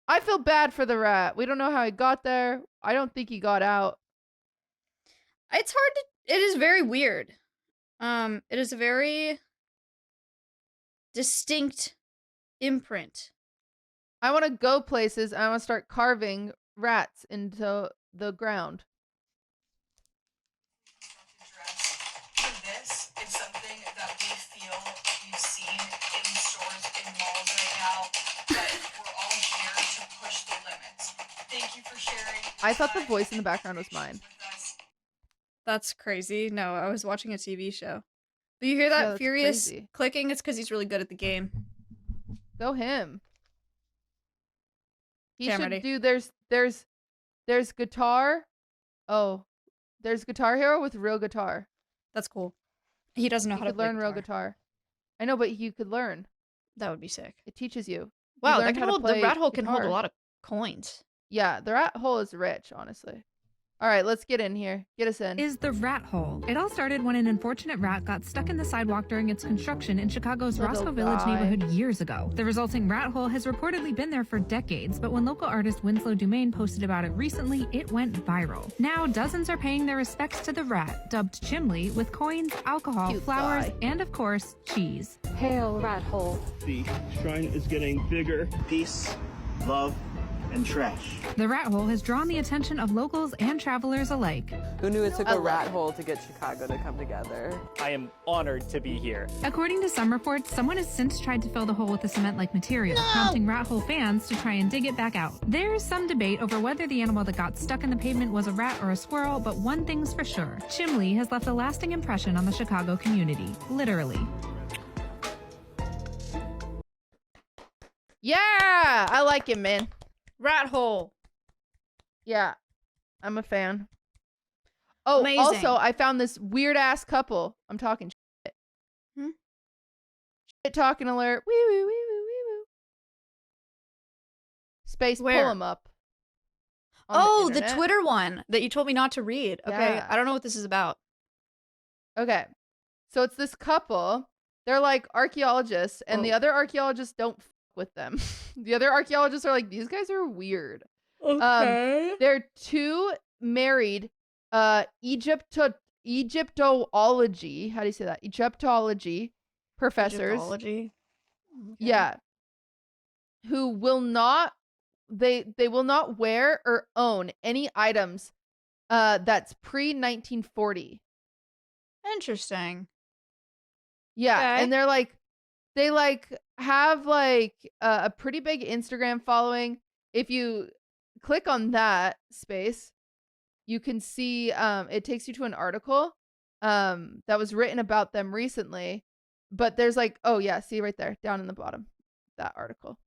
I feel bad for the rat. We don't know how he got there. I don't think he got out. It's hard to. It is very weird. It is a very distinct imprint. I want to go places. And I want to start carving rats into the ground. This is something that we feel we've seen in stores, in malls right now, but we're all here to push the limits. Thank you for sharing. I thought the voice in the background was mine. That's crazy. No, I was watching a TV show. But you hear that that's furious crazy. clicking? It's because he's really good at the game. Go him. He Okay, I'm should ready. do. There's guitar. Oh, there's Guitar Hero with real guitar. That's cool. He doesn't know You how to could play learn real guitar. I know, but you could learn. That would be sick. It teaches you. Wow, learn that can how to hold, the play rat hole can hold a guitar. lot of coins. Yeah, the rat hole is rich, honestly. All right, let's get in here. Get us in. Is the rat hole. It all started when an unfortunate rat got stuck in the sidewalk during its construction in Chicago's Little Roscoe Village guy. neighborhood years ago. The resulting rat hole has reportedly been there for decades, but when local artist Winslow Dumaine posted about it recently, it went viral. Now, dozens are paying their respects to the rat, dubbed Chimley, with coins, alcohol, Cute flowers, guy. and of course, cheese. Hail, rat hole. The shrine is getting bigger. Peace, love, and trash. The rat hole has drawn the attention of locals and travelers alike. Who knew it took I a love rat it. hole to get Chicago to come together? I am honored to be here. According to some reports, someone has since tried to fill the hole with a cement-like material, prompting rat hole fans to try and dig it back out. There's some debate over whether the animal that got stuck in the pavement was a rat or a squirrel, but one thing's for sure. Chimley has left a lasting impression on the Chicago community. Literally. Yeah, I like him, man. Rat hole. Yeah, I'm a fan. Oh, Amazing. also, I found this weird ass couple. I'm talking shit. Shit talking alert. Wee woo wee woo wee woo. Space, Where? pull them up. on Oh, the internet. Twitter one that you told me not to read. Okay, Yeah. I don't know what this is about. Okay, so it's this couple. They're like archaeologists, and the Whoa. other archaeologists don't f with them. The other archaeologists are like, these guys are weird. They're two married Egyptology. How do you say that? Egyptology professors. Egyptology. Okay. Yeah. Who will not they will not wear or own any items that's pre-1940. Interesting. Yeah, Okay. and they're like they like have like a pretty big Instagram following. If you click on that space, you can see it takes you to an article that was written about them recently. But there's like, oh yeah, see right there down in the bottom, that article.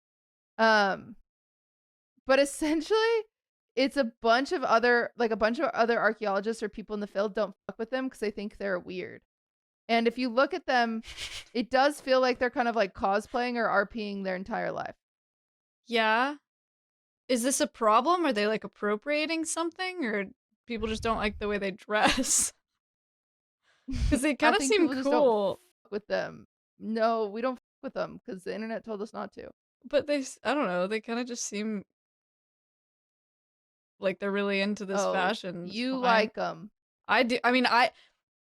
But essentially it's a bunch of other archaeologists or people in the field don't fuck with them because they think they're weird. And if you look at them, it does feel like they're kind of like cosplaying or RPing their entire life. Yeah. Is this a problem? Are they like appropriating something, or people just don't like the way they dress? Because they kind of think seem people just don't cool, fuck with them. No, we don't fuck with them because the internet told us not to. but I don't know, they kind of just seem like they're really into this fashion. It's You fine. like them. I do. I mean,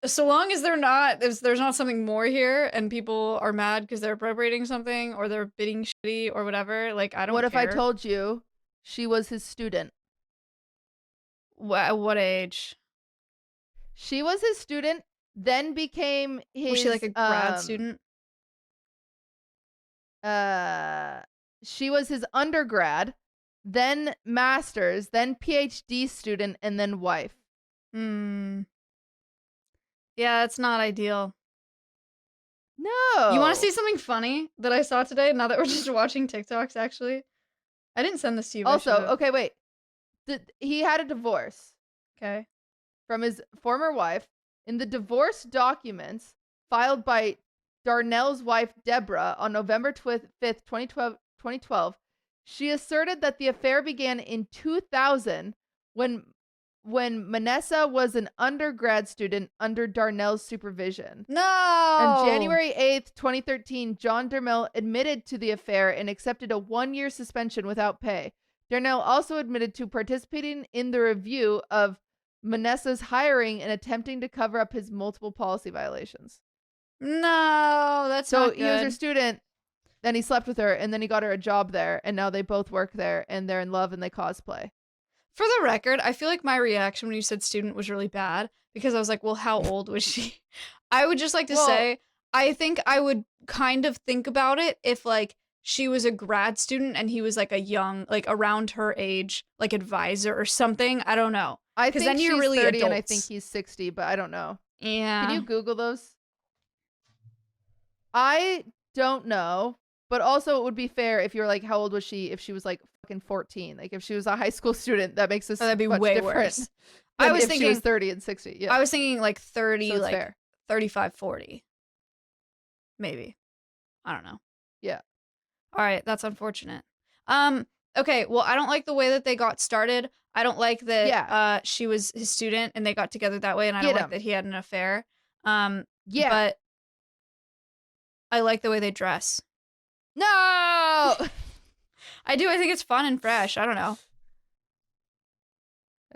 so long as they're not, if there's not something more here, and people are mad because they're appropriating something or they're bidding shitty or whatever, like I don't. What if I care. told you she was his student? What age? She was his student, then became his. Was she like a grad student? She was his undergrad, then master's, then PhD student, and then wife. Yeah, it's not ideal. No. You want to see something funny that I saw today? Now that we're just watching TikToks, actually, I didn't send this to you. but I Also, should've. okay, wait. He had a divorce Okay. from his former wife. In the divorce documents filed by Darnell's wife, Deborah, on November 5th, 2012, she asserted that the affair began in 2000 when Manessa was an undergrad student under Darnell's supervision. No. On January 8th, 2013, John Darnell admitted to the affair and accepted a 1-year suspension without pay. Darnell also admitted to participating in the review of Manessa's hiring and attempting to cover up his multiple policy violations. No, that's So not good. he was her student, then he slept with her, and then he got her a job there, and now they both work there, and they're in love, and they cosplay. For the record, I feel like my reaction when you said student was really bad because I was like, well, how old was she? I would just like to say, I think I would kind of think about it if like she was a grad student and he was like a young, like around her age, like advisor or something. I don't know. I think then you're she's really 30 and I adults. think he's 60, but I don't know. Yeah. Can you Google those? I don't know, but also it would be fair if you're like, how old was she if she was like fucking 14? Like if she was a high school student, that makes this that'd be much way different. worse. I was if thinking she was 30 and 60. Yeah. I was thinking like 30, So it's like fair. 35, 40. Maybe. I don't know. Yeah. All right, that's unfortunate. Okay, well, I don't like the way that they got started. I don't like that she was his student and they got together that way, and I don't like that he had an affair. Yeah. But I like the way they dress. No! I do. I think it's fun and fresh. I don't know.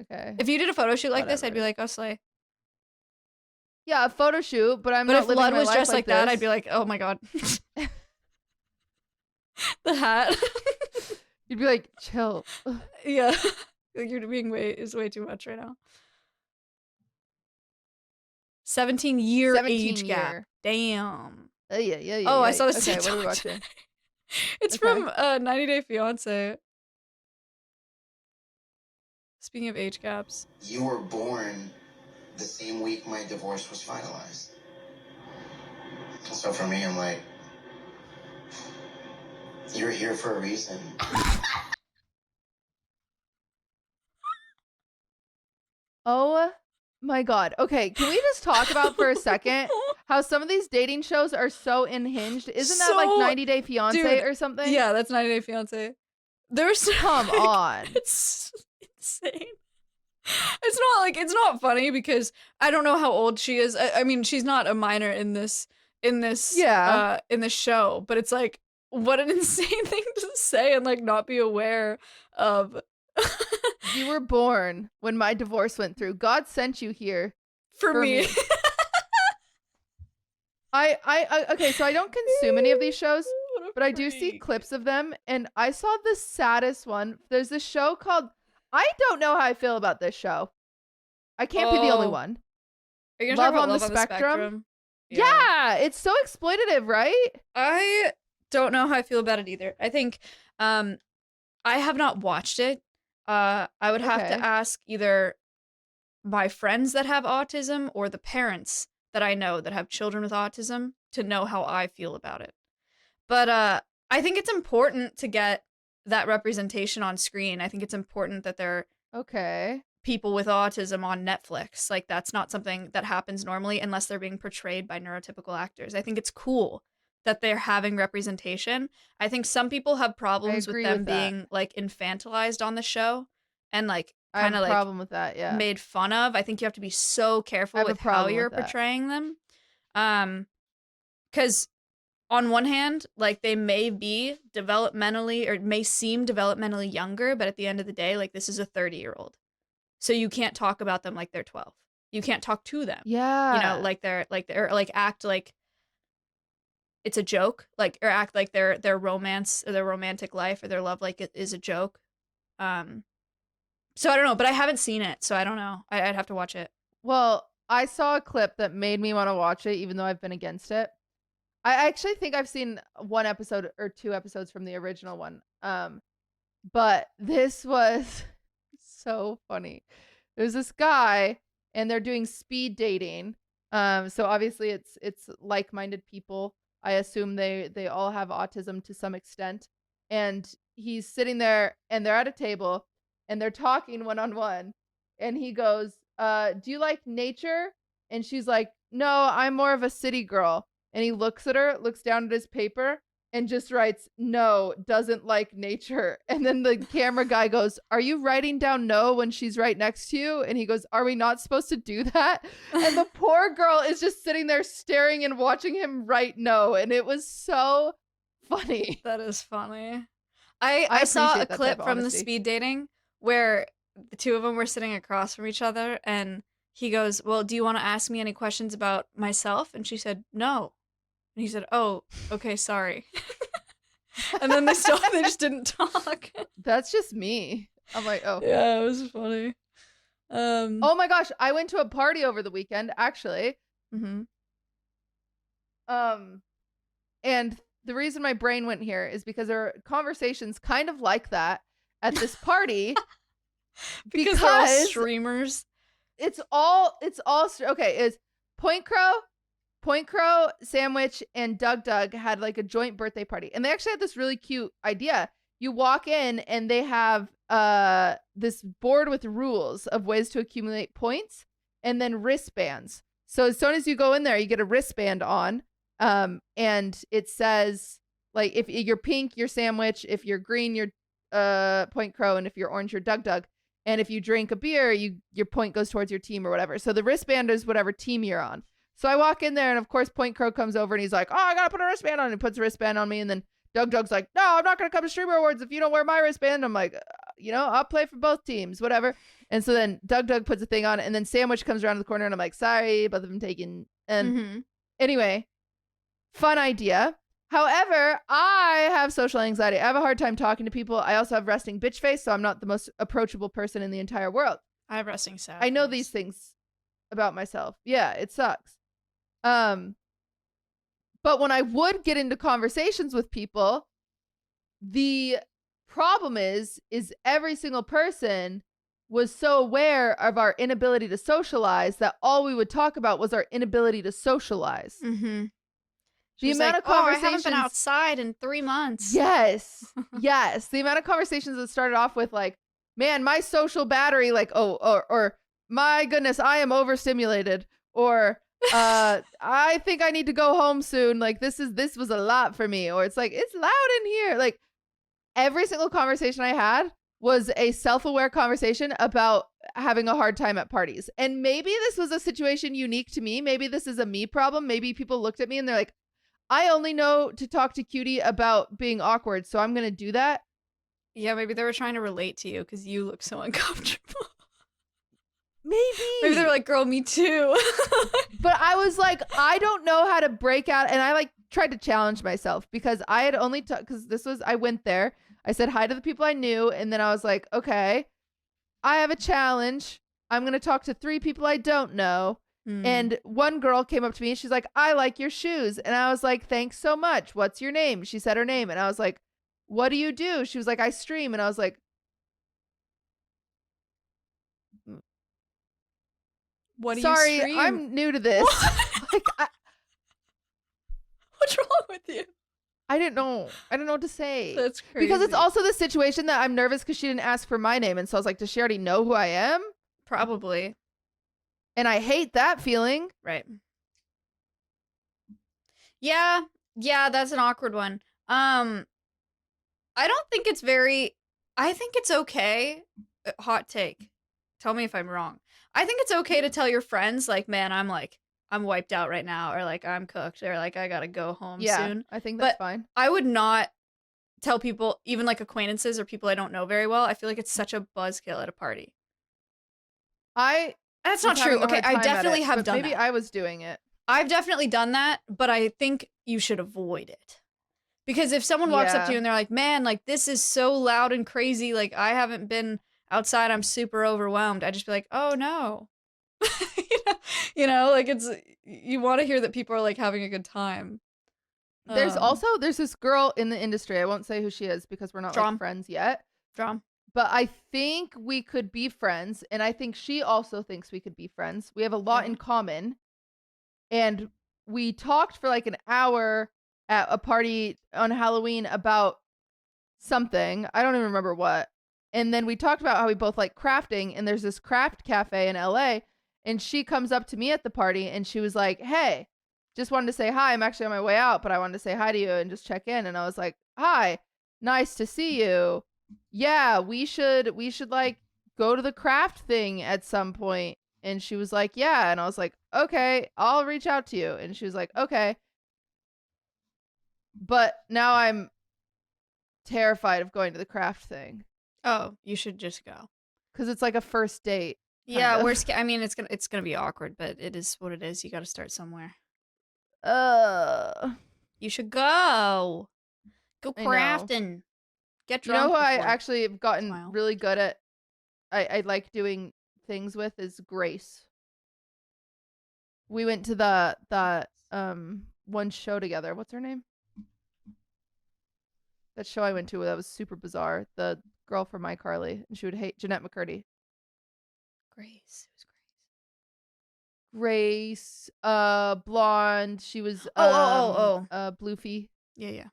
Okay. If you did a photo shoot like this, I'd be Whatever. like, oh, slay. Yeah, a photo shoot, but I'm But not if living Lud my was life dressed like that, this. I'd be like, oh my god. The hat. You'd be like, chill. Yeah. Like you're being way too much right now. 17-year 17 age gap. year. Damn. Yeah. Oh, I saw this Okay, what are we TikTok watching? today. It's Okay. from 90 Day Fiance. Speaking of age gaps. You were born the same week my divorce was finalized. So for me, I'm like, you're here for a reason. Oh my god. Okay, can we just talk about for a second how some of these dating shows are so unhinged? Isn't that like So- 90 Day Fiance dude, or something? Yeah, that's 90 Day Fiance. There's Come on. It's insane. It's not funny because I don't know how old she is. I mean, she's not a minor in this in this show, but it's like what an insane thing to say and like not be aware of. You were born when my divorce went through. God sent you here for me. Okay, so I don't consume any of these shows, What a but I do see freak. clips of them, and I saw the saddest one. There's this show called, I don't know how I feel about this show. I can't be the only Oh. one. Are you gonna talk Love about on the Spectrum? Yeah. Yeah, it's so exploitative, right? I don't know how I feel about it either. I think I have not watched it. I would have to Okay. ask either my friends that have autism or the parents that I know that have children with autism to know how I feel about it. But I think it's important to get that representation on screen. I think it's important that there are Okay. people with autism on Netflix. Like that's not something that happens normally unless they're being portrayed by neurotypical actors. I think it's cool that they're having representation. I think some people have problems with agree them with that. being like infantilized on the show and like I have kind a of like problem with that, yeah. made fun of. I think you have to be so careful I have a with how problem you're with that. portraying them. Because on one hand, like they may be developmentally or may seem developmentally younger, but at the end of the day, like this is a 30-year-old. So you can't talk about them like they're 12. You can't talk to them. Yeah. You know, like they're act like it's a joke, like or act like their romance or their romantic life or their love like it is a joke. So I don't know, but I haven't seen it, so I don't know. I'd have to watch it. Well, I saw a clip that made me want to watch it, even though I've been against it. I actually think I've seen one episode or two episodes from the original one. But this was so funny. There's this guy, and they're doing speed dating. So obviously it's like-minded people. I assume they all have autism to some extent. And he's sitting there, and they're at a table, and they're talking one-on-one. And he goes, do you like nature? And she's like, no, I'm more of a city girl. And he looks at her, looks down at his paper, and just writes, no, doesn't like nature. And then the camera guy goes, are you writing down no when she's right next to you? And he goes, are we not supposed to do that? And the poor girl is just sitting there staring and watching him write no. And it was so funny. That is funny. I saw a appreciate that clip type of from the honesty. speed dating where the two of them were sitting across from each other, and he goes, "Well, do you want to ask me any questions about myself?" And she said, "No." And he said, "Oh, okay, sorry." And then they just didn't talk. That's just me. I'm like, oh. Yeah, it was funny. Oh my gosh, I went to a party over the weekend, actually. Mm-hmm. And the reason my brain went here is because there are conversations kind of like that at this party. because they're all streamers. It's all okay. Is Point Crow, Sandwich, and Doug had like a joint birthday party, and they actually had this really cute idea. You walk in and they have this board with rules of ways to accumulate points, and then wristbands. So as soon as you go in there, you get a wristband on, and it says like if you're pink, you're Sandwich, if you're green, you're Point Crow, and if you're orange, you're Doug. And if you drink a beer, your point goes towards your team or whatever. So the wristband is whatever team you're on. So I walk in there, and of course Point Crow comes over and he's like, "Oh, I gotta put a wristband on." And he puts a wristband on me, and then Doug's like, "No, I'm not gonna come to Streamer Awards if you don't wear my wristband." I'm like, I'll play for both teams, whatever. And so then Doug puts a thing on, and then Sandwich comes around the corner, and I'm like, "Sorry, both of them taken." And anyway, fun idea. However, I have social anxiety. I have a hard time talking to people. I also have resting bitch face, so I'm not the most approachable person in the entire world. I have resting sad. I know these things about myself. Yeah, it sucks. But when I would get into conversations with people, the problem is every single person was so aware of our inability to socialize that all we would talk about was our inability to socialize. Mm-hmm. The amount of conversations. I haven't been outside in 3 months. Yes. Yes. The amount of conversations that started off with like, man, my social battery, like, or my goodness, I am overstimulated, or I think I need to go home soon. Like this was a lot for me. Or it's like, it's loud in here. Like every single conversation I had was a self-aware conversation about having a hard time at parties. And maybe this was a situation unique to me. Maybe this is a me problem. Maybe people looked at me and they're like, I only know to talk to Cutie about being awkward, so I'm going to do that. Yeah, maybe they were trying to relate to you because you look so uncomfortable. Maybe they're like, girl, me too. But I was like, I don't know how to break out. And I like tried to challenge myself because I had only I went there. I said hi to the people I knew. And then I was like, okay, I have a challenge. I'm going to talk to 3 people I don't know. And one girl came up to me and she's like, "I like your shoes." And I was like, "Thanks so much. What's your name?" She said her name. And I was like, "What do you do?" She was like, "I stream." And I was like, "What do Sorry, you stream?" I'm new to this. Like, what's wrong with you? I didn't know what to say. That's crazy. Because it's also the situation that I'm nervous because she didn't ask for my name. And so I was like, does she already know who I am? Probably. And I hate that feeling. Right. Yeah, that's an awkward one. I don't think it's I think it's okay. Hot take. Tell me if I'm wrong. I think it's okay to tell your friends, like, man, I'm wiped out right now, or like, I'm cooked, or like, I gotta go home soon. I think that's fine. I would not tell people, even like acquaintances or people I don't know very well. I feel like it's such a buzzkill at a party. That's not true. Okay, I definitely have done that. Maybe I was doing it. I've definitely done that, but I think you should avoid it. Because if someone walks up to you and they're like, "Man, like this is so loud and crazy, like I haven't been outside, I'm super overwhelmed." I just be like, "Oh no." Like you want to hear that people are like having a good time. There's this girl in the industry. I won't say who she is because we're not like friends yet. But I think we could be friends, and I think she also thinks we could be friends. We have a lot in common. And we talked for like an hour at a party on Halloween about something. I don't even remember what. And then we talked about how we both like crafting, and there's this craft cafe in LA, and she comes up to me at the party and she was like, "Hey, just wanted to say hi. I'm actually on my way out, but I wanted to say hi to you and just check in." And I was like, "Hi, nice to see you. Yeah, we should like go to the craft thing at some point." And she was like, "Yeah." And I was like, "Okay, I'll reach out to you." And she was like, "Okay." But now I'm terrified of going to the craft thing Oh, you should just go. because it's like a first date. Yeah, kind we're of. I mean, it's gonna be awkward, but it is what it is. You got to start somewhere. You You should go. Go I know. crafting. Get know drunk. who I before. actually have gotten Smile. really good at? I like doing things with is Grace. We went to the one show together. What's her name? That show I went to that was super bizarre. The girl from iCarly, and she would hate Jeanette McCurdy. Grace. It was Grace, blonde. She was Bluefy. Yeah.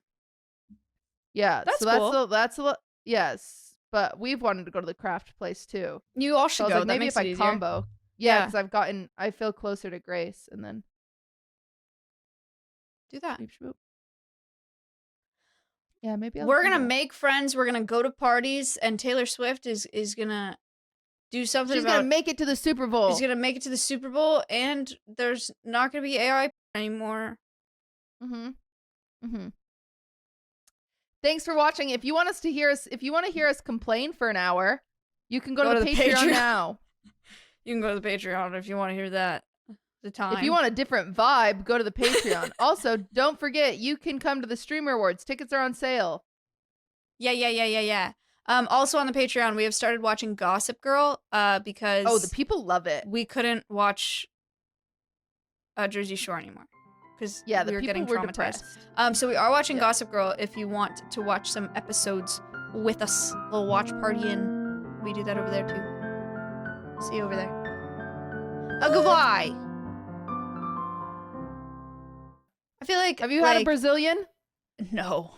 Yeah, That's so cool. that's a lot. Yes, but we've wanted to go to the craft place too. You all So should I was go. like, That maybe makes if it I easier. combo. Yeah, because I feel closer to Grace, and then Do that. beep, shboop. Yeah, maybe I'll We're do gonna that. make friends. We're gonna go to parties, and Taylor Swift is gonna do something She's about. gonna make it to the Super Bowl. She's gonna make it to the Super Bowl, and there's not gonna be AI anymore. Thanks for watching. If you want to hear us complain for an hour, you can go to the Patreon, Patreon. now. You can go to the Patreon if you want to hear that. The time. If you want a different vibe, go to the Patreon. Also, don't forget you can come to the Streamer Awards. Tickets are on sale. Yeah. Also on the Patreon, we have started watching Gossip Girl. Because the people love it. we couldn't watch Jersey Shore anymore because Yeah, the we were people getting were traumatized. depressed. So we are watching Gossip Girl. If you want to watch some episodes with us, a little watch party, and we do that over there too. See you over there. Goodbye. I feel like Have you had a Brazilian? No.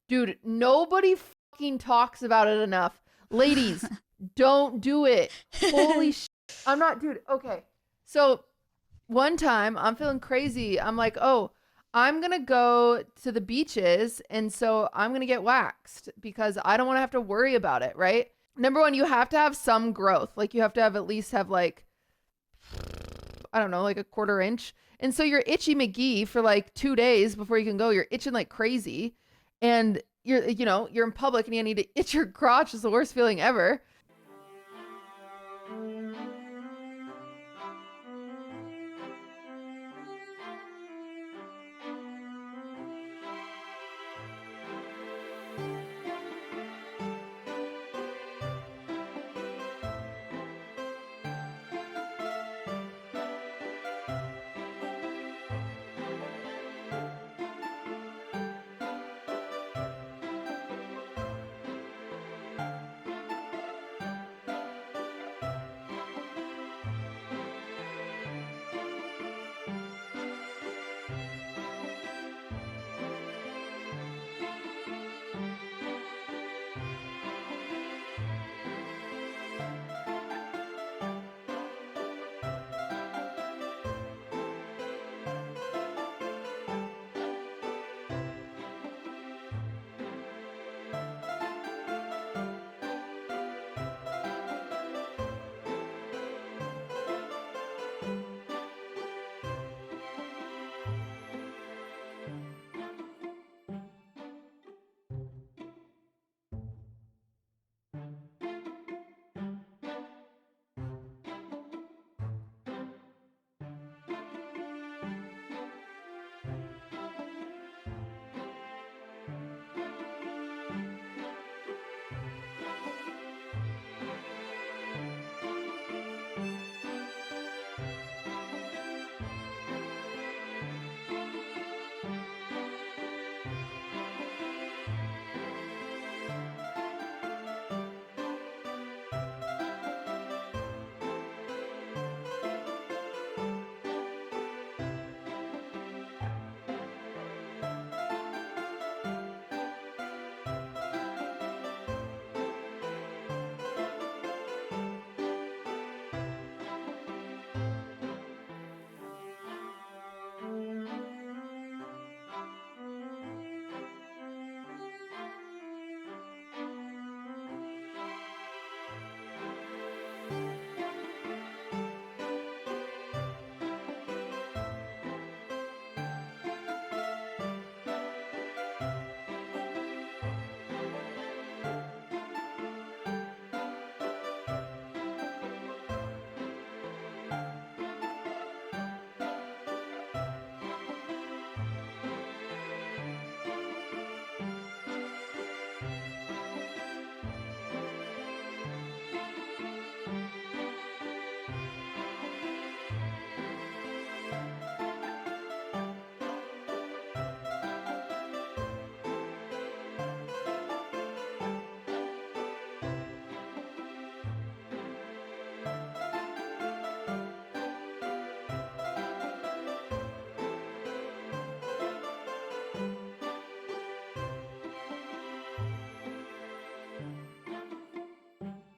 Dude, nobody fucking talks about it enough. Ladies, don't do it. Holy shit. I'm not, dude. Okay. So one time I'm feeling crazy. I'm like, oh, I'm going to go to the beaches. And so I'm going to get waxed because I don't want to have to worry about it. Right. Number one, you have to have some growth. Like you have to have at least have like, I don't know, like a 1/4 inch. And so you're itchy McGee for like 2 days before you can go. You're itching like crazy. And you're in public and you need to itch your crotch. It's the worst feeling ever.